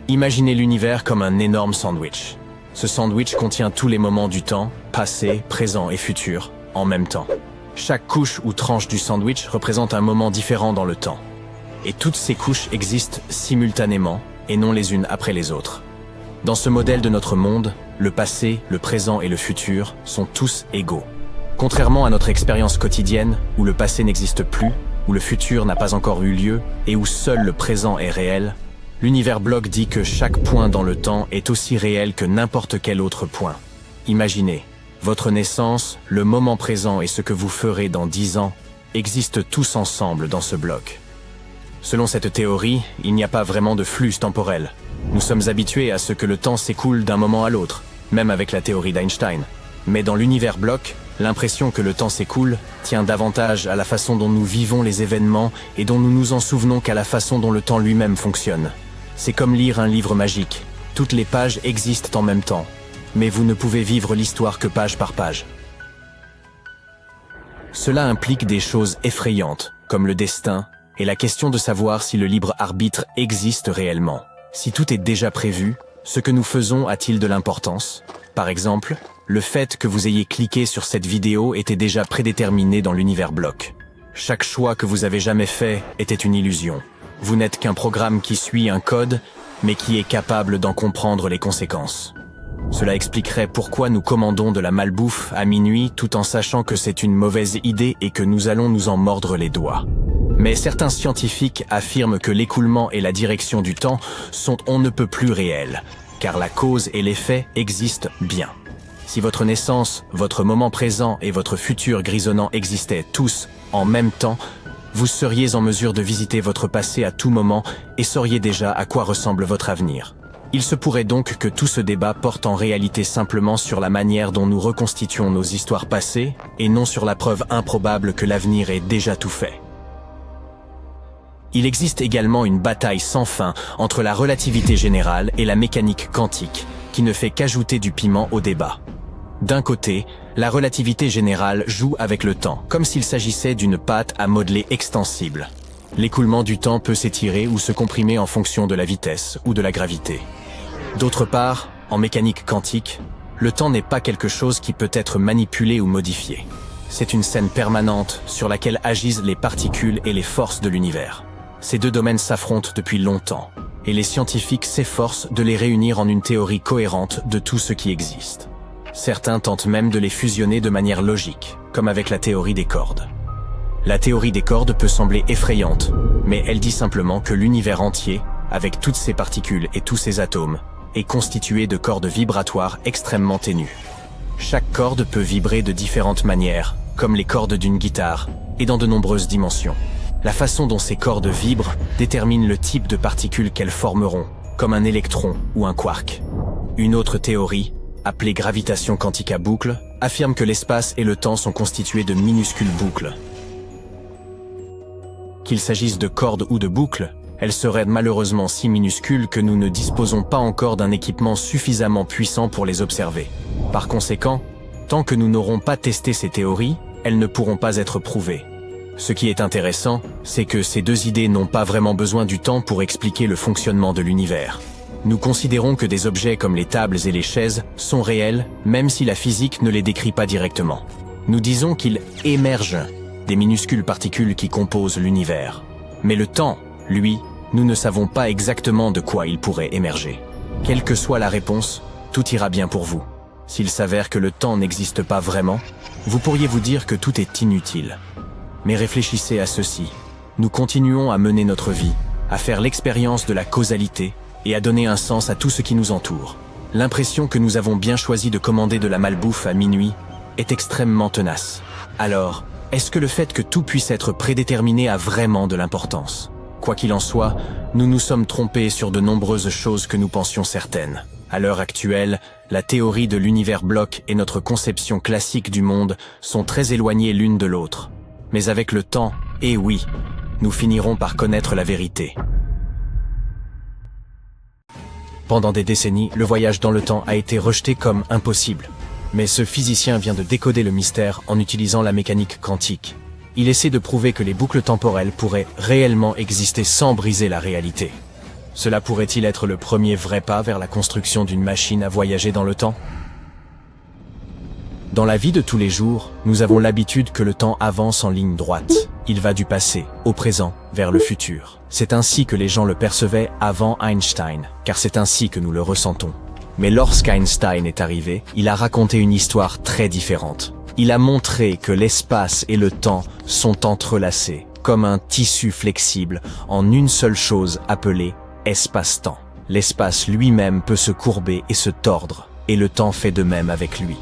B: Imaginez l'univers comme un énorme sandwich. Ce sandwich contient tous les moments du temps, passé, présent et futur, en même temps. Chaque couche ou tranche du sandwich représente un moment différent dans le temps. Et toutes ces couches existent simultanément et non les unes après les autres. Dans ce modèle de notre monde, le passé, le présent et le futur sont tous égaux. Contrairement à notre expérience quotidienne, où le passé n'existe plus, où le futur n'a pas encore eu lieu et où seul le présent est réel, l'univers bloc dit que chaque point dans le temps est aussi réel que n'importe quel autre point. Imaginez. Votre naissance, le moment présent et ce que vous ferez dans 10 ans existent tous ensemble dans ce bloc. Selon cette théorie, il n'y a pas vraiment de flux temporel. Nous sommes habitués à ce que le temps s'écoule d'un moment à l'autre, même avec la théorie d'Einstein. Mais dans l'univers bloc, l'impression que le temps s'écoule tient davantage à la façon dont nous vivons les événements et dont nous nous en souvenons qu'à la façon dont le temps lui-même fonctionne. C'est comme lire un livre magique. Toutes les pages existent en même temps. Mais vous ne pouvez vivre l'histoire que page par page. Cela implique des choses effrayantes, comme le destin, et la question de savoir si le libre arbitre existe réellement. Si tout est déjà prévu, ce que nous faisons a-t-il de l'importance? Par exemple, le fait que vous ayez cliqué sur cette vidéo était déjà prédéterminé dans l'univers bloc. Chaque choix que vous avez jamais fait était une illusion. Vous n'êtes qu'un programme qui suit un code, mais qui est capable d'en comprendre les conséquences. Cela expliquerait pourquoi nous commandons de la malbouffe à minuit tout en sachant que c'est une mauvaise idée et que nous allons nous en mordre les doigts. Mais certains scientifiques affirment que l'écoulement et la direction du temps sont on ne peut plus réels, car la cause et l'effet existent bien. Si votre naissance, votre moment présent et votre futur grisonnant existaient tous en même temps, vous seriez en mesure de visiter votre passé à tout moment et sauriez déjà à quoi ressemble votre avenir. Il se pourrait donc que tout ce débat porte en réalité simplement sur la manière dont nous reconstituons nos histoires passées et non sur la preuve improbable que l'avenir est déjà tout fait. Il existe également une bataille sans fin entre la relativité générale et la mécanique quantique, qui ne fait qu'ajouter du piment au débat. D'un côté, la relativité générale joue avec le temps, comme s'il s'agissait d'une pâte à modeler extensible. L'écoulement du temps peut s'étirer ou se comprimer en fonction de la vitesse ou de la gravité. D'autre part, en mécanique quantique, le temps n'est pas quelque chose qui peut être manipulé ou modifié. C'est une scène permanente sur laquelle agissent les particules et les forces de l'univers. Ces deux domaines s'affrontent depuis longtemps, et les scientifiques s'efforcent de les réunir en une théorie cohérente de tout ce qui existe. Certains tentent même de les fusionner de manière logique, comme avec la théorie des cordes. La théorie des cordes peut sembler effrayante, mais elle dit simplement que l'univers entier, avec toutes ses particules et tous ses atomes, est constitué de cordes vibratoires extrêmement ténues. Chaque corde peut vibrer de différentes manières, comme les cordes d'une guitare, et dans de nombreuses dimensions. La façon dont ces cordes vibrent détermine le type de particules qu'elles formeront, comme un électron ou un quark. Une autre théorie, appelée gravitation quantique à boucles, affirme que l'espace et le temps sont constitués de minuscules boucles. Qu'il s'agisse de cordes ou de boucles, elles seraient malheureusement si minuscules que nous ne disposons pas encore d'un équipement suffisamment puissant pour les observer. Par conséquent, Tant que nous n'aurons pas testé ces théories, elles ne pourront pas être prouvées. Ce qui est intéressant, c'est que ces deux idées n'ont pas vraiment besoin du temps pour expliquer le fonctionnement de l'univers. Nous considérons que des objets comme les tables et les chaises sont réels, même si la physique ne les décrit pas directement. Nous disons qu'ils émergent des minuscules particules qui composent l'univers. Mais le temps, lui, nous ne savons pas exactement de quoi il pourrait émerger. Quelle que soit la réponse, tout ira bien pour vous. S'il s'avère que le temps n'existe pas vraiment, vous pourriez vous dire que tout est inutile. Mais réfléchissez à ceci. Nous continuons à mener notre vie, à faire l'expérience de la causalité et à donner un sens à tout ce qui nous entoure. L'impression que nous avons bien choisi de commander de la malbouffe à minuit est extrêmement tenace. Alors, est-ce que le fait que tout puisse être prédéterminé a vraiment de l'importance? Quoi qu'il en soit, nous nous sommes trompés sur de nombreuses choses que nous pensions certaines. À l'heure actuelle, la théorie de l'univers bloc et notre conception classique du monde sont très éloignées l'une de l'autre. Mais avec le temps, et oui, nous finirons par connaître la vérité. Pendant des décennies, le voyage dans le temps a été rejeté comme impossible. Mais ce physicien vient de décoder le mystère en utilisant la mécanique quantique. Il essaie de prouver que les boucles temporelles pourraient réellement exister sans briser la réalité. Cela pourrait-il être le premier vrai pas vers la construction d'une machine à voyager dans le temps? Dans la vie de tous les jours, nous avons l'habitude que le temps avance en ligne droite. Il va du passé, au présent, vers le futur. C'est ainsi que les gens le percevaient avant Einstein, car c'est ainsi que nous le ressentons. Mais lorsqu'Einstein est arrivé, il a raconté une histoire très différente. Il a montré que l'espace et le temps sont entrelacés, comme un tissu flexible, en une seule chose appelée espace-temps. L'espace lui-même peut se courber et se tordre, et le temps fait de même avec lui.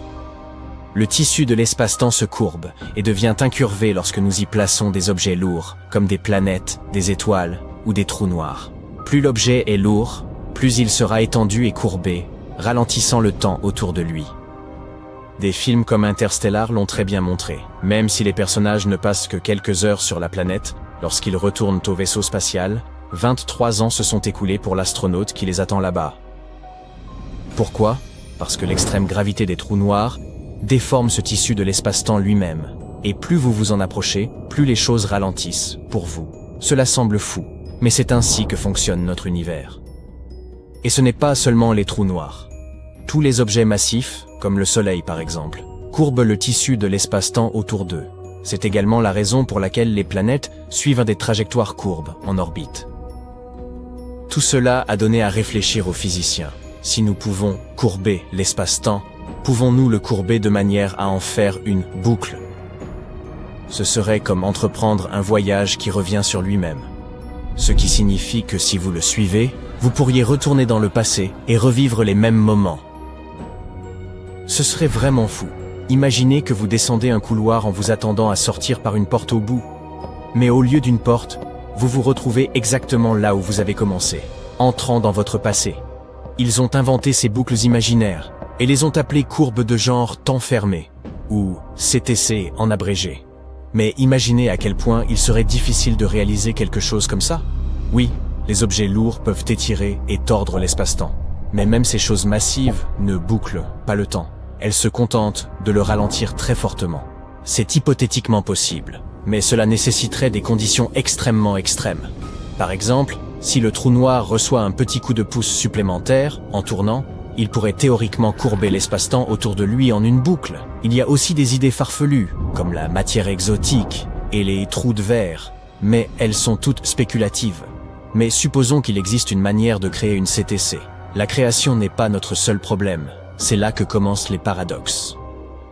B: Le tissu de l'espace-temps se courbe et devient incurvé lorsque nous y plaçons des objets lourds, comme des planètes, des étoiles ou des trous noirs. Plus l'objet est lourd, plus il sera étendu et courbé, ralentissant le temps autour de lui. Des films comme Interstellar l'ont très bien montré. Même si les personnages ne passent que quelques heures sur la planète, lorsqu'ils retournent au vaisseau spatial, 23 ans se sont écoulés pour l'astronaute qui les attend là-bas. Pourquoi? Parce que l'extrême gravité des trous noirs déforme ce tissu de l'espace-temps lui-même. Et plus vous vous en approchez, plus les choses ralentissent, pour vous. Cela semble fou, mais c'est ainsi que fonctionne notre univers. Et ce n'est pas seulement les trous noirs. Tous les objets massifs, comme le Soleil par exemple, courbent le tissu de l'espace-temps autour d'eux. C'est également la raison pour laquelle les planètes suivent des trajectoires courbes en orbite. Tout cela a donné à réfléchir aux physiciens. Si nous pouvons courber l'espace-temps, pouvons-nous le courber de manière à en faire une boucle? Ce serait comme entreprendre un voyage qui revient sur lui-même. Ce qui signifie que si vous le suivez, vous pourriez retourner dans le passé et revivre les mêmes moments. Ce serait vraiment fou. Imaginez que vous descendez un couloir en vous attendant à sortir par une porte au bout. Mais au lieu d'une porte, vous vous retrouvez exactement là où vous avez commencé, entrant dans votre passé. Ils ont inventé ces boucles imaginaires et les ont appelées courbes de genre temps fermé, ou CTC en abrégé. Mais imaginez à quel point il serait difficile de réaliser quelque chose comme ça. Oui, les objets lourds peuvent étirer et tordre l'espace-temps. Mais même ces choses massives ne bouclent pas le temps. Elles se contentent de le ralentir très fortement. C'est hypothétiquement possible, mais cela nécessiterait des conditions extrêmement extrêmes. Par exemple, si le trou noir reçoit un petit coup de pouce supplémentaire, en tournant, il pourrait théoriquement courber l'espace-temps autour de lui en une boucle. Il y a aussi des idées farfelues, comme la matière exotique et les trous de verre, mais elles sont toutes spéculatives. Mais supposons qu'il existe une manière de créer une CTC. La création n'est pas notre seul problème, c'est là que commencent les paradoxes.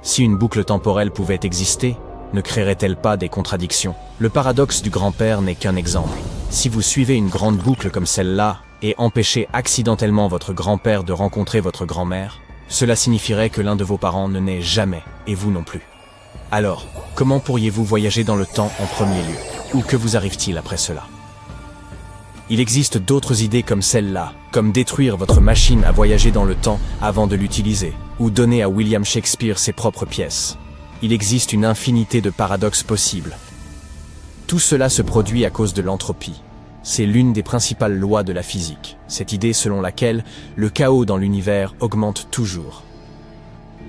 B: Si une boucle temporelle pouvait exister, ne créerait-elle pas des contradictions? Le paradoxe du grand-père n'est qu'un exemple. Si vous suivez une grande boucle comme celle-là, et empêchez accidentellement votre grand-père de rencontrer votre grand-mère, cela signifierait que l'un de vos parents ne naît jamais, et vous non plus. Alors, comment pourriez-vous voyager dans le temps en premier lieu? Ou que vous arrive-t-il après cela? Il existe d'autres idées comme celle-là, comme détruire votre machine à voyager dans le temps avant de l'utiliser, ou donner à William Shakespeare ses propres pièces. Il existe une infinité de paradoxes possibles. Tout cela se produit à cause de l'entropie. C'est l'une des principales lois de la physique, cette idée selon laquelle le chaos dans l'univers augmente toujours.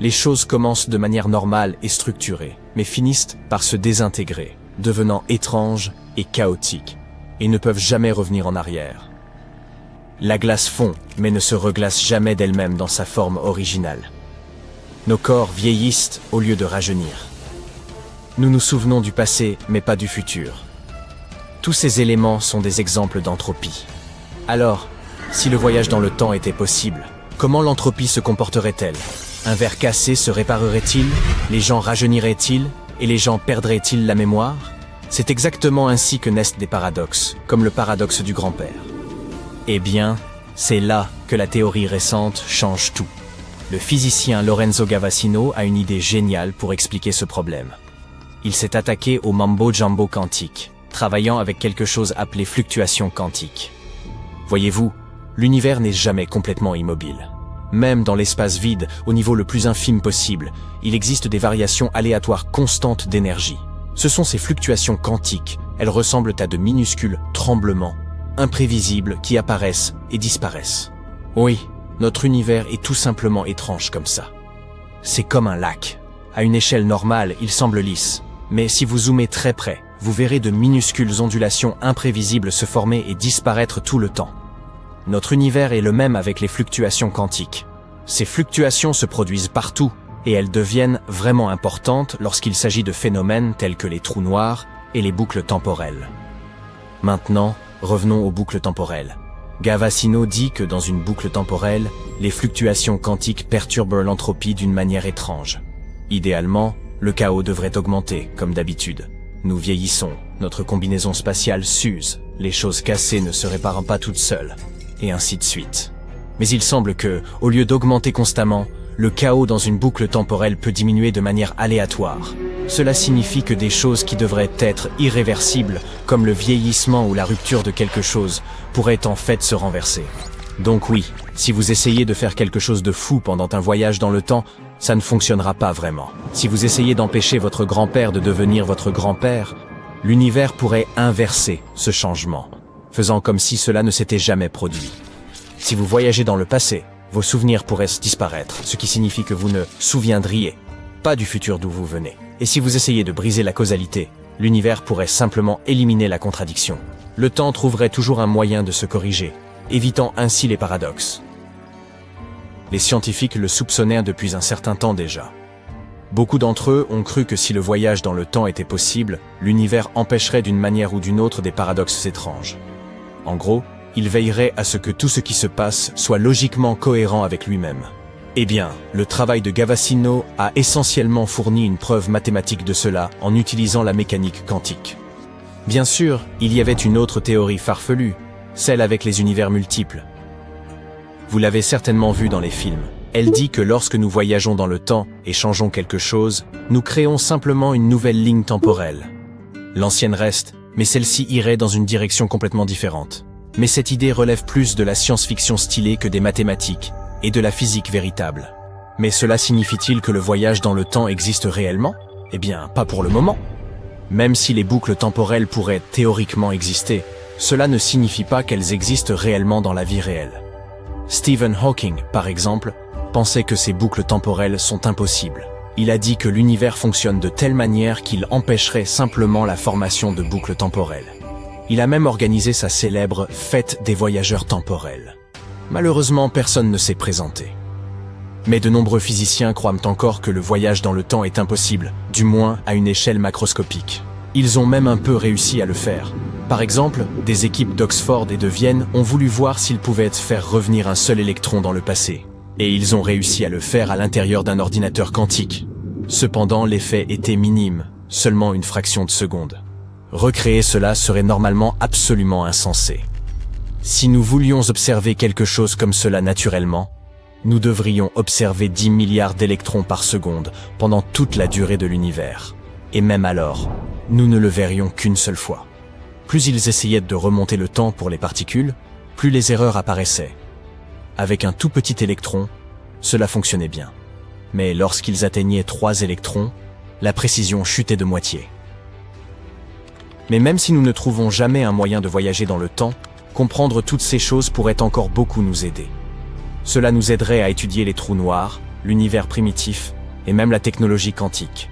B: Les choses commencent de manière normale et structurée, mais finissent par se désintégrer, devenant étranges et chaotiques, et ne peuvent jamais revenir en arrière. La glace fond, mais ne se reglace jamais d'elle-même dans sa forme originale. Nos corps vieillissent au lieu de rajeunir. Nous nous souvenons du passé, mais pas du futur. Tous ces éléments sont des exemples d'entropie. Alors, si le voyage dans le temps était possible, comment l'entropie se comporterait-elle? Un verre cassé se réparerait-il? Les gens rajeuniraient-ils? Et les gens perdraient-ils la mémoire? C'est exactement ainsi que naissent des paradoxes, comme le paradoxe du grand-père. Eh bien, c'est là que la théorie récente change tout. Le physicien Lorenzo Gavassino a une idée géniale pour expliquer ce problème. Il s'est attaqué au mambo-jumbo quantique, travaillant avec quelque chose appelé fluctuation quantique. Voyez-vous, l'univers n'est jamais complètement immobile. Même dans l'espace vide, au niveau le plus infime possible, il existe des variations aléatoires constantes d'énergie. Ce sont ces fluctuations quantiques, elles ressemblent à de minuscules tremblements, imprévisibles, qui apparaissent et disparaissent. Oui, notre univers est tout simplement étrange comme ça. C'est comme un lac. À une échelle normale, il semble lisse. Mais si vous zoomez très près, vous verrez de minuscules ondulations imprévisibles se former et disparaître tout le temps. Notre univers est le même avec les fluctuations quantiques. Ces fluctuations se produisent partout, et elles deviennent vraiment importantes lorsqu'il s'agit de phénomènes tels que les trous noirs et les boucles temporelles. Maintenant, revenons aux boucles temporelles. Gavassino dit que dans une boucle temporelle, les fluctuations quantiques perturbent l'entropie d'une manière étrange. Idéalement, le chaos devrait augmenter, comme d'habitude. Nous vieillissons, notre combinaison spatiale s'use, les choses cassées ne se réparent pas toutes seules, et ainsi de suite. Mais il semble que, au lieu d'augmenter constamment, le chaos dans une boucle temporelle peut diminuer de manière aléatoire. Cela signifie que des choses qui devraient être irréversibles, comme le vieillissement ou la rupture de quelque chose, pourraient en fait se renverser. Donc oui, si vous essayez de faire quelque chose de fou pendant un voyage dans le temps, ça ne fonctionnera pas vraiment. Si vous essayez d'empêcher votre grand-père de devenir votre grand-père, l'univers pourrait inverser ce changement, faisant comme si cela ne s'était jamais produit. Si vous voyagez dans le passé, vos souvenirs pourraient disparaître, ce qui signifie que vous ne souviendriez pas du futur d'où vous venez. Et si vous essayez de briser la causalité, l'univers pourrait simplement éliminer la contradiction. Le temps trouverait toujours un moyen de se corriger, évitant ainsi les paradoxes. Les scientifiques le soupçonnèrent depuis un certain temps déjà. Beaucoup d'entre eux ont cru que si le voyage dans le temps était possible, l'univers empêcherait d'une manière ou d'une autre des paradoxes étranges. En gros, il veillerait à ce que tout ce qui se passe soit logiquement cohérent avec lui-même. Eh bien, le travail de Gavassino a essentiellement fourni une preuve mathématique de cela en utilisant la mécanique quantique. Bien sûr, il y avait une autre théorie farfelue, celle avec les univers multiples. Vous l'avez certainement vu dans les films. Elle dit que lorsque nous voyageons dans le temps et changeons quelque chose, nous créons simplement une nouvelle ligne temporelle. L'ancienne reste, mais celle-ci irait dans une direction complètement différente. Mais cette idée relève plus de la science-fiction stylée que des mathématiques et de la physique véritable. Mais cela signifie-t-il que le voyage dans le temps existe réellement? Eh bien, pas pour le moment. Même si les boucles temporelles pourraient théoriquement exister, cela ne signifie pas qu'elles existent réellement dans la vie réelle. Stephen Hawking, par exemple, pensait que ces boucles temporelles sont impossibles. Il a dit que l'univers fonctionne de telle manière qu'il empêcherait simplement la formation de boucles temporelles. Il a même organisé sa célèbre Fête des voyageurs temporels. Malheureusement, personne ne s'est présenté. Mais de nombreux physiciens croient encore que le voyage dans le temps est impossible, du moins à une échelle macroscopique. Ils ont même un peu réussi à le faire. Par exemple, des équipes d'Oxford et de Vienne ont voulu voir s'ils pouvaient faire revenir un seul électron dans le passé. Et ils ont réussi à le faire à l'intérieur d'un ordinateur quantique. Cependant, l'effet était minime, seulement une fraction de seconde. Recréer cela serait normalement absolument insensé. Si nous voulions observer quelque chose comme cela naturellement, nous devrions observer 10 milliards d'électrons par seconde pendant toute la durée de l'univers. Et même alors, nous ne le verrions qu'une seule fois. Plus ils essayaient de remonter le temps pour les particules, plus les erreurs apparaissaient. Avec un tout petit électron, cela fonctionnait bien. Mais lorsqu'ils atteignaient 3 électrons, la précision chutait de moitié. Mais même si nous ne trouvons jamais un moyen de voyager dans le temps, comprendre toutes ces choses pourrait encore beaucoup nous aider. Cela nous aiderait à étudier les trous noirs, l'univers primitif et même la technologie quantique.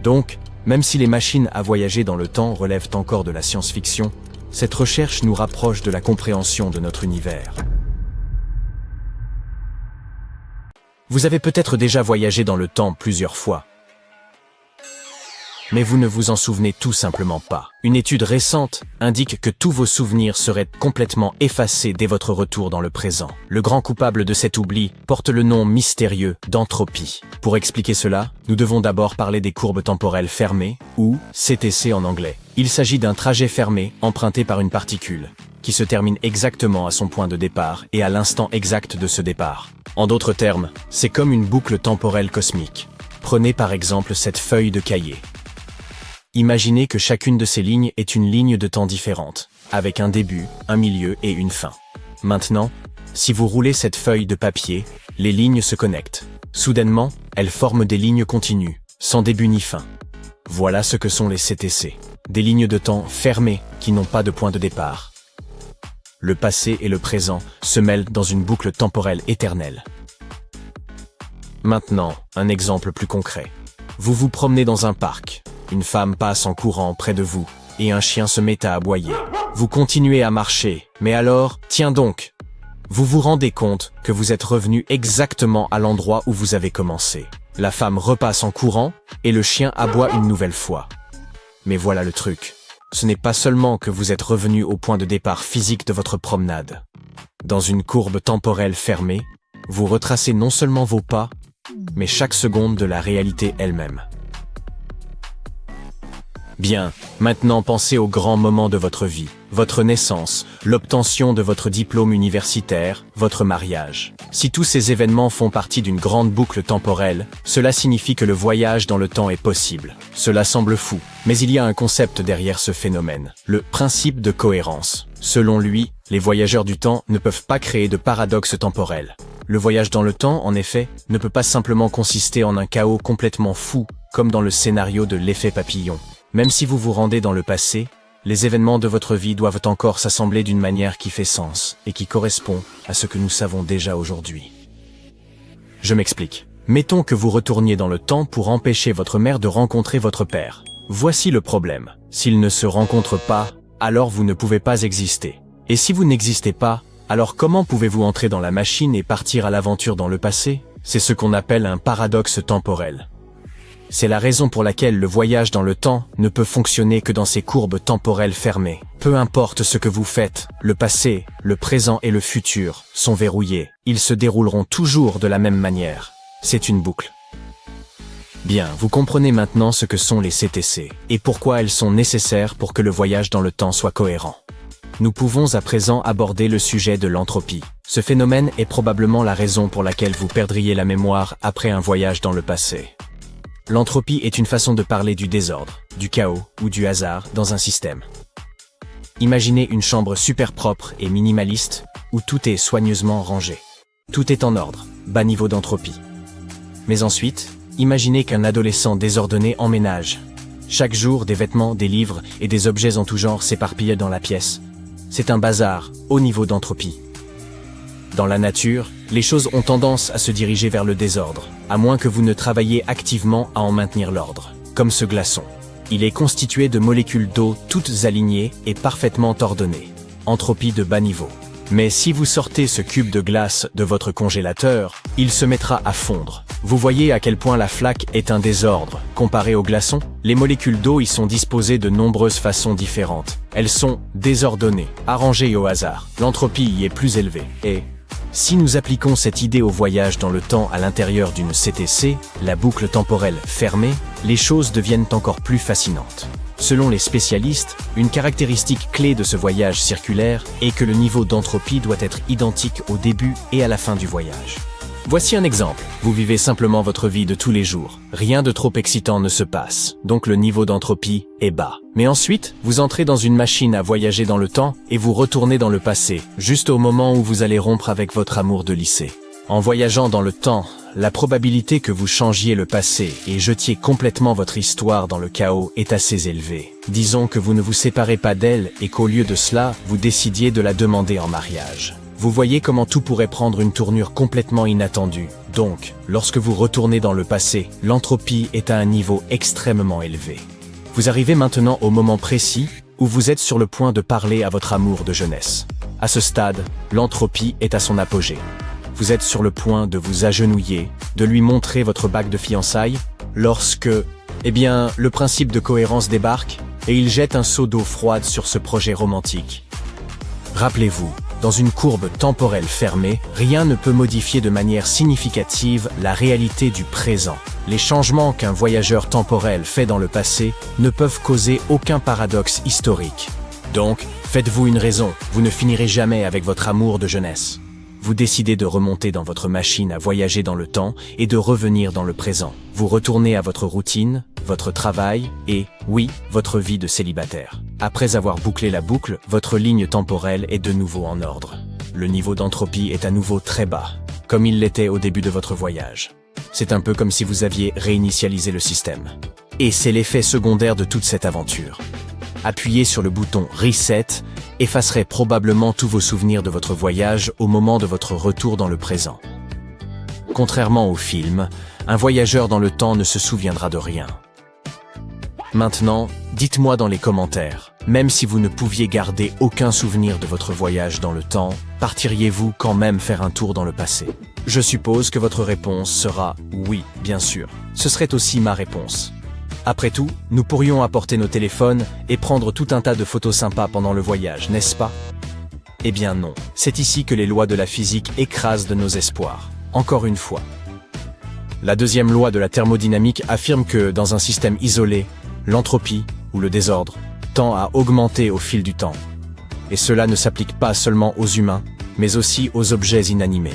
B: Donc, même si les machines à voyager dans le temps relèvent encore de la science-fiction, cette recherche nous rapproche de la compréhension de notre univers. Vous avez peut-être déjà voyagé dans le temps plusieurs fois, mais vous ne vous en souvenez tout simplement pas. Une étude récente indique que tous vos souvenirs seraient complètement effacés dès votre retour dans le présent. Le grand coupable de cet oubli porte le nom mystérieux d'entropie. Pour expliquer cela, nous devons d'abord parler des courbes temporelles fermées, ou CTC en anglais. Il s'agit d'un trajet fermé emprunté par une particule, qui se termine exactement à son point de départ et à l'instant exact de ce départ. En d'autres termes, c'est comme une boucle temporelle cosmique. Prenez par exemple cette feuille de cahier. Imaginez que chacune de ces lignes est une ligne de temps différente, avec un début, un milieu et une fin. Maintenant, si vous roulez cette feuille de papier, les lignes se connectent. Soudainement, elles forment des lignes continues, sans début ni fin. Voilà ce que sont les CTC, des lignes de temps fermées qui n'ont pas de point de départ. Le passé et le présent se mêlent dans une boucle temporelle éternelle. Maintenant, un exemple plus concret. Vous vous promenez dans un parc. Une femme passe en courant près de vous, et un chien se met à aboyer. Vous continuez à marcher, mais alors, tiens donc! Vous vous rendez compte que vous êtes revenu exactement à l'endroit où vous avez commencé. La femme repasse en courant, et le chien aboie une nouvelle fois. Mais voilà le truc. Ce n'est pas seulement que vous êtes revenu au point de départ physique de votre promenade. Dans une courbe temporelle fermée, vous retracez non seulement vos pas, mais chaque seconde de la réalité elle-même. Bien, maintenant pensez aux grands moments de votre vie, votre naissance, l'obtention de votre diplôme universitaire, votre mariage. Si tous ces événements font partie d'une grande boucle temporelle, cela signifie que le voyage dans le temps est possible. Cela semble fou, mais il y a un concept derrière ce phénomène, le principe de cohérence. Selon lui, les voyageurs du temps ne peuvent pas créer de paradoxe temporel. Le voyage dans le temps, en effet, ne peut pas simplement consister en un chaos complètement fou, comme dans le scénario de l'effet papillon. Même si vous vous rendez dans le passé, les événements de votre vie doivent encore s'assembler d'une manière qui fait sens et qui correspond à ce que nous savons déjà aujourd'hui. Je m'explique. Mettons que vous retourniez dans le temps pour empêcher votre mère de rencontrer votre père. Voici le problème. S'ils ne se rencontrent pas, alors vous ne pouvez pas exister. Et si vous n'existez pas, alors comment pouvez-vous entrer dans la machine et partir à l'aventure dans le passé? C'est ce qu'on appelle un paradoxe temporel. C'est la raison pour laquelle le voyage dans le temps ne peut fonctionner que dans ces courbes temporelles fermées. Peu importe ce que vous faites, le passé, le présent et le futur sont verrouillés. Ils se dérouleront toujours de la même manière. C'est une boucle. Bien, vous comprenez maintenant ce que sont les CTC et pourquoi elles sont nécessaires pour que le voyage dans le temps soit cohérent. Nous pouvons à présent aborder le sujet de l'entropie. Ce phénomène est probablement la raison pour laquelle vous perdriez la mémoire après un voyage dans le passé. L'entropie est une façon de parler du désordre, du chaos ou du hasard dans un système. Imaginez une chambre super propre et minimaliste où tout est soigneusement rangé. Tout est en ordre, bas niveau d'entropie. Mais ensuite, imaginez qu'un adolescent désordonné emménage. Chaque jour, des vêtements, des livres et des objets en tout genre s'éparpillent dans la pièce. C'est un bazar, haut niveau d'entropie. Dans la nature, les choses ont tendance à se diriger vers le désordre, à moins que vous ne travailliez activement à en maintenir l'ordre, comme ce glaçon. Il est constitué de molécules d'eau toutes alignées et parfaitement ordonnées. Entropie de bas niveau. Mais si vous sortez ce cube de glace de votre congélateur, il se mettra à fondre. Vous voyez à quel point la flaque est un désordre. Comparé au glaçon, les molécules d'eau y sont disposées de nombreuses façons différentes. Elles sont désordonnées, arrangées au hasard. L'entropie y est plus élevée. Et si nous appliquons cette idée au voyage dans le temps à l'intérieur d'une CTC, la boucle temporelle fermée, les choses deviennent encore plus fascinantes. Selon les spécialistes, une caractéristique clé de ce voyage circulaire est que le niveau d'entropie doit être identique au début et à la fin du voyage. Voici un exemple. Vous vivez simplement votre vie de tous les jours. Rien de trop excitant ne se passe, donc le niveau d'entropie est bas. Mais ensuite, vous entrez dans une machine à voyager dans le temps et vous retournez dans le passé, juste au moment où vous allez rompre avec votre amour de lycée. En voyageant dans le temps, la probabilité que vous changiez le passé et jetiez complètement votre histoire dans le chaos est assez élevée. Disons que vous ne vous séparez pas d'elle et qu'au lieu de cela, vous décidiez de la demander en mariage. Vous voyez comment tout pourrait prendre une tournure complètement inattendue. Donc, lorsque vous retournez dans le passé, l'entropie est à un niveau extrêmement élevé. Vous arrivez maintenant au moment précis où vous êtes sur le point de parler à votre amour de jeunesse. À ce stade, l'entropie est à son apogée. Vous êtes sur le point de vous agenouiller, de lui montrer votre bague de fiançailles, lorsque, le principe de cohérence débarque et il jette un seau d'eau froide sur ce projet romantique. Rappelez-vous, dans une courbe temporelle fermée, rien ne peut modifier de manière significative la réalité du présent. Les changements qu'un voyageur temporel fait dans le passé ne peuvent causer aucun paradoxe historique. Donc, faites-vous une raison, vous ne finirez jamais avec votre amour de jeunesse. Vous décidez de remonter dans votre machine à voyager dans le temps et de revenir dans le présent. Vous retournez à votre routine, votre travail et, oui, votre vie de célibataire. Après avoir bouclé la boucle, votre ligne temporelle est de nouveau en ordre. Le niveau d'entropie est à nouveau très bas, comme il l'était au début de votre voyage. C'est un peu comme si vous aviez réinitialisé le système. Et c'est l'effet secondaire de toute cette aventure. Appuyez sur le bouton Reset effacerait probablement tous vos souvenirs de votre voyage au moment de votre retour dans le présent. Contrairement au film, un voyageur dans le temps ne se souviendra de rien. Maintenant, dites-moi dans les commentaires, même si vous ne pouviez garder aucun souvenir de votre voyage dans le temps, partiriez-vous quand même faire un tour dans le passé? Je suppose que votre réponse sera oui, bien sûr. Ce serait aussi ma réponse. Après tout, nous pourrions apporter nos téléphones et prendre tout un tas de photos sympas pendant le voyage, n'est-ce pas? Eh bien non, c'est ici que les lois de la physique écrasent de nos espoirs. Encore une fois. La deuxième loi de la thermodynamique affirme que, dans un système isolé, l'entropie, ou le désordre, tend à augmenter au fil du temps. Et cela ne s'applique pas seulement aux humains, mais aussi aux objets inanimés.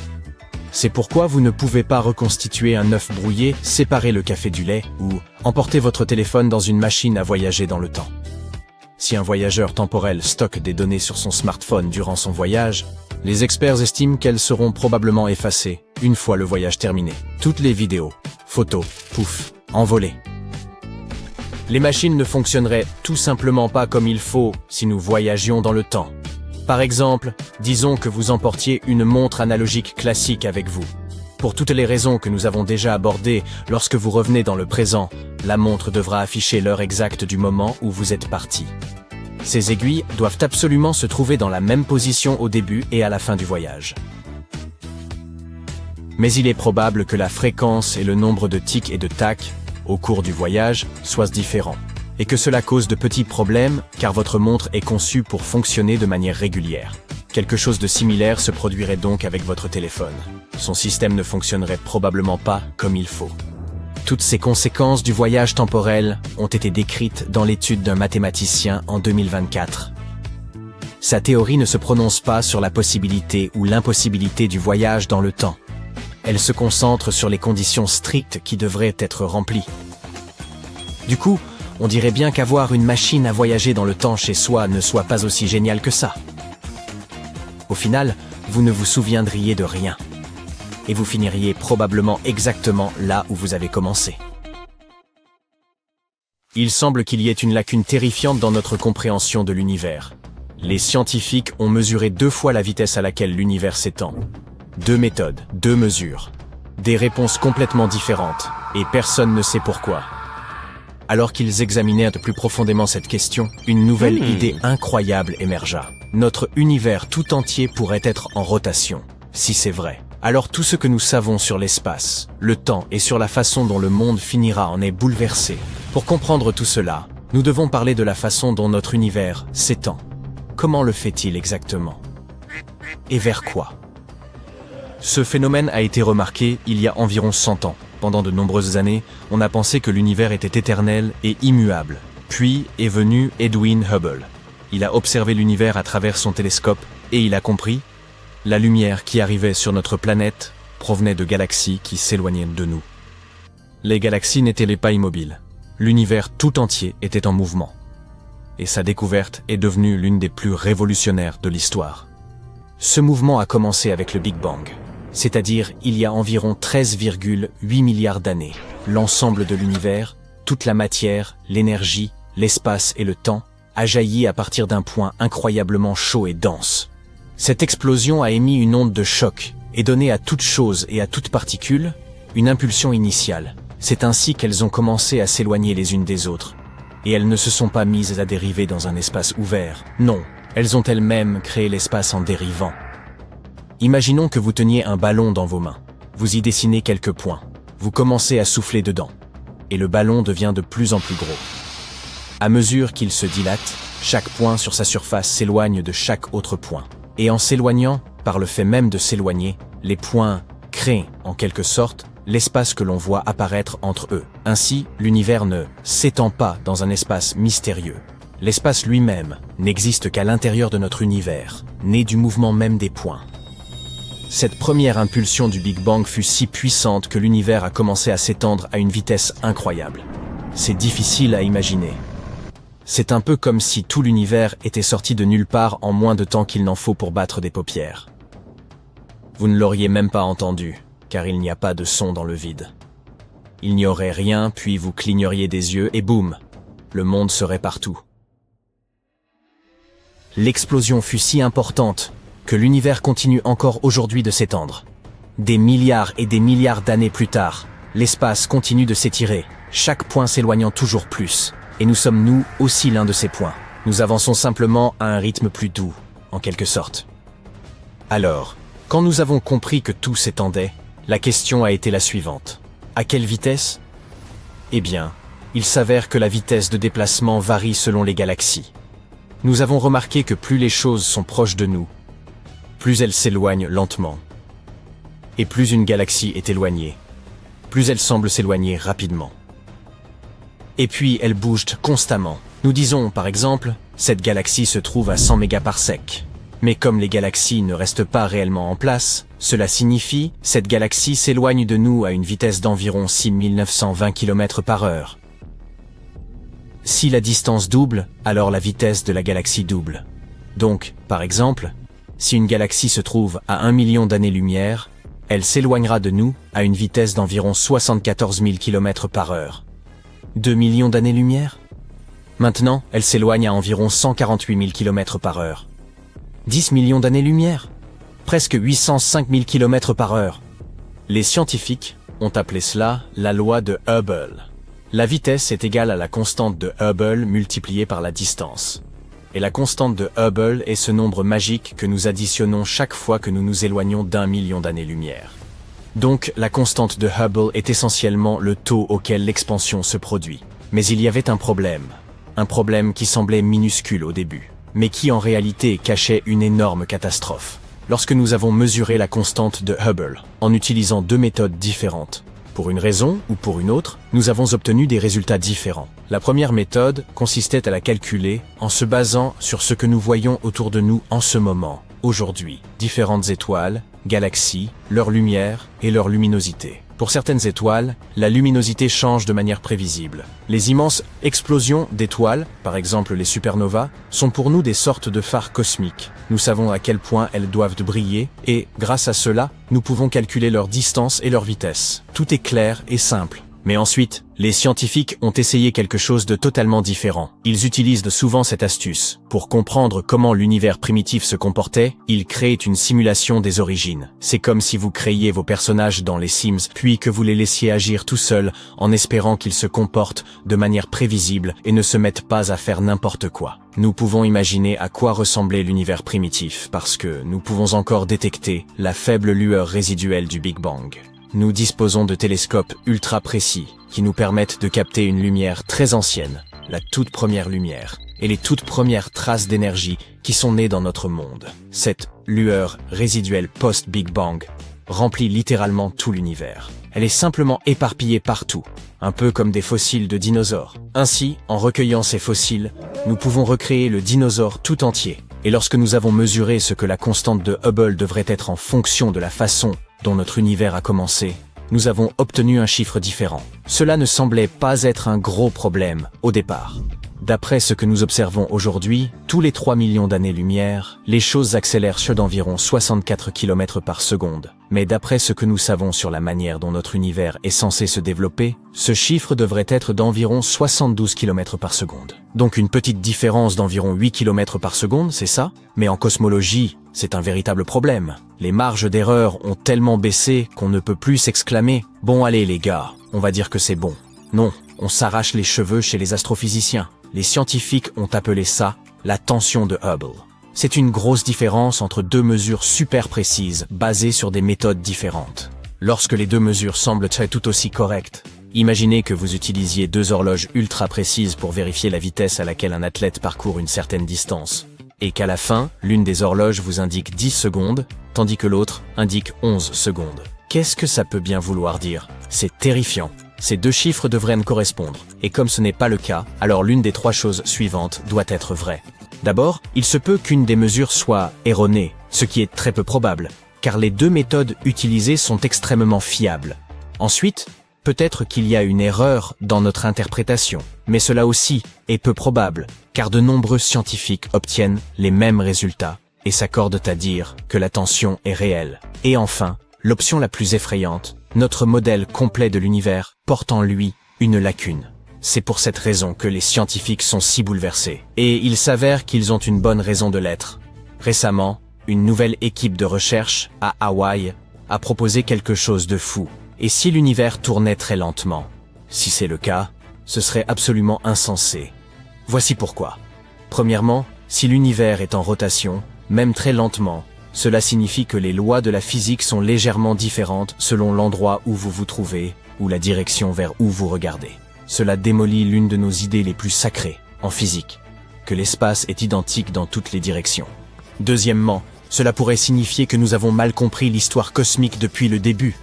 B: C'est pourquoi vous ne pouvez pas reconstituer un œuf brouillé, séparer le café du lait, ou emporter votre téléphone dans une machine à voyager dans le temps. Si un voyageur temporel stocke des données sur son smartphone durant son voyage, les experts estiment qu'elles seront probablement effacées une fois le voyage terminé. Toutes les vidéos, photos, pouf, envolées. Les machines ne fonctionneraient tout simplement pas comme il faut si nous voyagions dans le temps. Par exemple, disons que vous emportiez une montre analogique classique avec vous. Pour toutes les raisons que nous avons déjà abordées, lorsque vous revenez dans le présent, la montre devra afficher l'heure exacte du moment où vous êtes parti. Ces aiguilles doivent absolument se trouver dans la même position au début et à la fin du voyage. Mais il est probable que la fréquence et le nombre de tics et de tacs, au cours du voyage, soient différents. Et que cela cause de petits problèmes, car votre montre est conçue pour fonctionner de manière régulière. Quelque chose de similaire se produirait donc avec votre téléphone. Son système ne fonctionnerait probablement pas comme il faut. Toutes ces conséquences du voyage temporel ont été décrites dans l'étude d'un mathématicien en 2024. Sa théorie ne se prononce pas sur la possibilité ou l'impossibilité du voyage dans le temps. Elle se concentre sur les conditions strictes qui devraient être remplies. Du coup, on dirait bien qu'avoir une machine à voyager dans le temps chez soi ne soit pas aussi génial que ça. Au final, vous ne vous souviendriez de rien. Et vous finiriez probablement exactement là où vous avez commencé. Il semble qu'il y ait une lacune terrifiante dans notre compréhension de l'univers. Les scientifiques ont mesuré 2 fois la vitesse à laquelle l'univers s'étend. 2 méthodes, 2 mesures. Des réponses complètement différentes, et personne ne sait pourquoi. Alors qu'ils examinèrent de plus profondément cette question, une nouvelle idée incroyable émergea. Notre univers tout entier pourrait être en rotation. Si c'est vrai, alors tout ce que nous savons sur l'espace, le temps et sur la façon dont le monde finira en est bouleversé. Pour comprendre tout cela, nous devons parler de la façon dont notre univers s'étend. Comment le fait-il exactement? Et vers quoi? Ce phénomène a été remarqué il y a environ 100 ans. Pendant de nombreuses années, on a pensé que l'univers était éternel et immuable. Puis est venu Edwin Hubble. Il a observé l'univers à travers son télescope et il a compris, la lumière qui arrivait sur notre planète provenait de galaxies qui s'éloignaient de nous. Les galaxies n'étaient pas immobiles. L'univers tout entier était en mouvement. Et sa découverte est devenue l'une des plus révolutionnaires de l'histoire. Ce mouvement a commencé avec le Big Bang. C'est-à-dire il y a environ 13,8 milliards d'années. L'ensemble de l'univers, toute la matière, l'énergie, l'espace et le temps, a jailli à partir d'un point incroyablement chaud et dense. Cette explosion a émis une onde de choc et donné à toute chose et à toute particule une impulsion initiale. C'est ainsi qu'elles ont commencé à s'éloigner les unes des autres. Et elles ne se sont pas mises à dériver dans un espace ouvert. Non, elles ont elles-mêmes créé l'espace en dérivant. Imaginons que vous teniez un ballon dans vos mains. Vous y dessinez quelques points. Vous commencez à souffler dedans. Et le ballon devient de plus en plus gros. À mesure qu'il se dilate, chaque point sur sa surface s'éloigne de chaque autre point. Et en s'éloignant, par le fait même de s'éloigner, les points créent, en quelque sorte, l'espace que l'on voit apparaître entre eux. Ainsi, l'univers ne s'étend pas dans un espace mystérieux. L'espace lui-même n'existe qu'à l'intérieur de notre univers, né du mouvement même des points. Cette première impulsion du Big Bang fut si puissante que l'univers a commencé à s'étendre à une vitesse incroyable. C'est difficile à imaginer. C'est un peu comme si tout l'univers était sorti de nulle part en moins de temps qu'il n'en faut pour battre des paupières. Vous ne l'auriez même pas entendu, car il n'y a pas de son dans le vide. Il n'y aurait rien, puis vous cligneriez des yeux et boum, le monde serait partout. L'explosion fut si importante que l'univers continue encore aujourd'hui de s'étendre. Des milliards et des milliards d'années plus tard, l'espace continue de s'étirer, chaque point s'éloignant toujours plus. Et nous sommes nous aussi l'un de ces points. Nous avançons simplement à un rythme plus doux, en quelque sorte. Alors, quand nous avons compris que tout s'étendait, la question a été la suivante. À quelle vitesse? Eh bien, il s'avère que la vitesse de déplacement varie selon les galaxies. Nous avons remarqué que plus les choses sont proches de nous, plus elles s'éloignent lentement. Et plus une galaxie est éloignée, plus elle semble s'éloigner rapidement. Et puis elle bouge constamment. Nous disons, par exemple, cette galaxie se trouve à 100 mégaparsecs. Mais comme les galaxies ne restent pas réellement en place, cela signifie cette galaxie s'éloigne de nous à une vitesse d'environ 6920 km/h. Si la distance double, alors la vitesse de la galaxie double. Donc, par exemple, si une galaxie se trouve à 1 million d'années-lumière, elle s'éloignera de nous à une vitesse d'environ 74 000 km/h. 2 millions d'années-lumière? Maintenant, elle s'éloigne à environ 148 000 km/h. 10 millions d'années-lumière? Presque 805 000 km/h. Les scientifiques ont appelé cela la loi de Hubble. La vitesse est égale à la constante de Hubble multipliée par la distance. Et la constante de Hubble est ce nombre magique que nous additionnons chaque fois que nous nous éloignons d'1 million d'années-lumière. Donc, la constante de Hubble est essentiellement le taux auquel l'expansion se produit. Mais il y avait un problème qui semblait minuscule au début, mais qui en réalité cachait une énorme catastrophe. Lorsque nous avons mesuré la constante de Hubble, en utilisant deux méthodes différentes, pour une raison ou pour une autre, nous avons obtenu des résultats différents. La première méthode consistait à la calculer en se basant sur ce que nous voyons autour de nous en ce moment, aujourd'hui, différentes étoiles, galaxies, leur lumière et leur luminosité. Pour certaines étoiles, la luminosité change de manière prévisible. Les immenses explosions d'étoiles, par exemple les supernovas, sont pour nous des sortes de phares cosmiques. Nous savons à quel point elles doivent briller et, grâce à cela, nous pouvons calculer leur distance et leur vitesse. Tout est clair et simple. Mais ensuite, les scientifiques ont essayé quelque chose de totalement différent. Ils utilisent souvent cette astuce. Pour comprendre comment l'univers primitif se comportait, ils créent une simulation des origines. C'est comme si vous créiez vos personnages dans les Sims, puis que vous les laissiez agir tout seuls, en espérant qu'ils se comportent de manière prévisible et ne se mettent pas à faire n'importe quoi. Nous pouvons imaginer à quoi ressemblait l'univers primitif, parce que nous pouvons encore détecter la faible lueur résiduelle du Big Bang. Nous disposons de télescopes ultra précis qui nous permettent de capter une lumière très ancienne, la toute première lumière, et les toutes premières traces d'énergie qui sont nées dans notre monde. Cette lueur résiduelle post-Big Bang remplit littéralement tout l'univers. Elle est simplement éparpillée partout, un peu comme des fossiles de dinosaures. Ainsi, en recueillant ces fossiles, nous pouvons recréer le dinosaure tout entier. Et lorsque nous avons mesuré ce que la constante de Hubble devrait être en fonction de la façon dont notre univers a commencé, nous avons obtenu un chiffre différent. Cela ne semblait pas être un gros problème au départ. D'après ce que nous observons aujourd'hui, tous les 3 millions d'années-lumière, les choses accélèrent d'environ 64 km par seconde. Mais d'après ce que nous savons sur la manière dont notre univers est censé se développer, ce chiffre devrait être d'environ 72 km par seconde. Donc une petite différence d'environ 8 km par seconde, c'est ça? Mais en cosmologie, c'est un véritable problème. Les marges d'erreur ont tellement baissé qu'on ne peut plus s'exclamer « Bon allez les gars, on va dire que c'est bon ». Non, on s'arrache les cheveux chez les astrophysiciens. Les scientifiques ont appelé ça la tension de Hubble. C'est une grosse différence entre deux mesures super précises, basées sur des méthodes différentes. Lorsque les deux mesures semblent être tout aussi correctes, imaginez que vous utilisiez deux horloges ultra précises pour vérifier la vitesse à laquelle un athlète parcourt une certaine distance, et qu'à la fin, l'une des horloges vous indique 10 secondes, tandis que l'autre indique 11 secondes. Qu'est-ce que ça peut bien vouloir dire? C'est terrifiant. Ces deux chiffres devraient me correspondre, et comme ce n'est pas le cas, alors l'une des trois choses suivantes doit être vraie. D'abord, il se peut qu'une des mesures soit erronée, ce qui est très peu probable, car les deux méthodes utilisées sont extrêmement fiables. Ensuite, peut-être qu'il y a une erreur dans notre interprétation, mais cela aussi est peu probable, car de nombreux scientifiques obtiennent les mêmes résultats, et s'accordent à dire que la tension est réelle. Et enfin, l'option la plus effrayante, notre modèle complet de l'univers porte en lui une lacune. C'est pour cette raison que les scientifiques sont si bouleversés. Et il s'avère qu'ils ont une bonne raison de l'être. Récemment, une nouvelle équipe de recherche à Hawaï a proposé quelque chose de fou. Et si l'univers tournait très lentement? Si c'est le cas, ce serait absolument insensé. Voici pourquoi. Premièrement, si l'univers est en rotation, même très lentement, cela signifie que les lois de la physique sont légèrement différentes selon l'endroit où vous vous trouvez ou la direction vers où vous regardez. Cela démolit l'une de nos idées les plus sacrées en physique, que l'espace est identique dans toutes les directions. Deuxièmement, cela pourrait signifier que nous avons mal compris l'histoire cosmique depuis le début.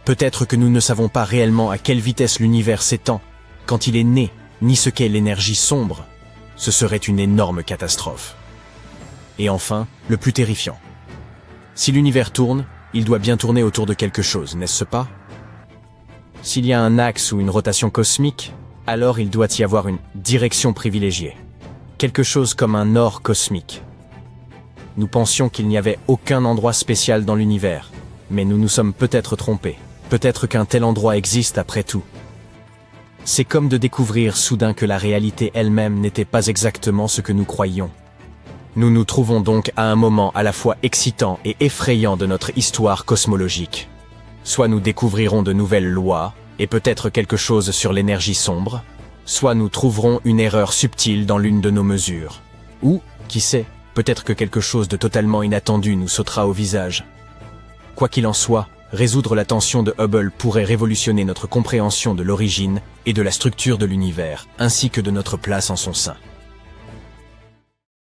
B: Peut-être que nous ne savons pas réellement à quelle vitesse l'univers s'étend, quand il est né, ni ce qu'est l'énergie sombre. Ce serait une énorme catastrophe. Et enfin, le plus terrifiant. Si l'univers tourne, il doit bien tourner autour de quelque chose, n'est-ce pas? S'il y a un axe ou une rotation cosmique, alors il doit y avoir une direction privilégiée. Quelque chose comme un nord cosmique. Nous pensions qu'il n'y avait aucun endroit spécial dans l'univers, mais nous nous sommes peut-être trompés. Peut-être qu'un tel endroit existe après tout. C'est comme de découvrir soudain que la réalité elle-même n'était pas exactement ce que nous croyions. Nous nous trouvons donc à un moment à la fois excitant et effrayant de notre histoire cosmologique. Soit nous découvrirons de nouvelles lois, et peut-être quelque chose sur l'énergie sombre, soit nous trouverons une erreur subtile dans l'une de nos mesures. Ou, qui sait, peut-être que quelque chose de totalement inattendu nous sautera au visage. Quoi qu'il en soit, résoudre la tension de Hubble pourrait révolutionner notre compréhension de l'origine et de la structure de l'univers, ainsi que de notre place en son sein.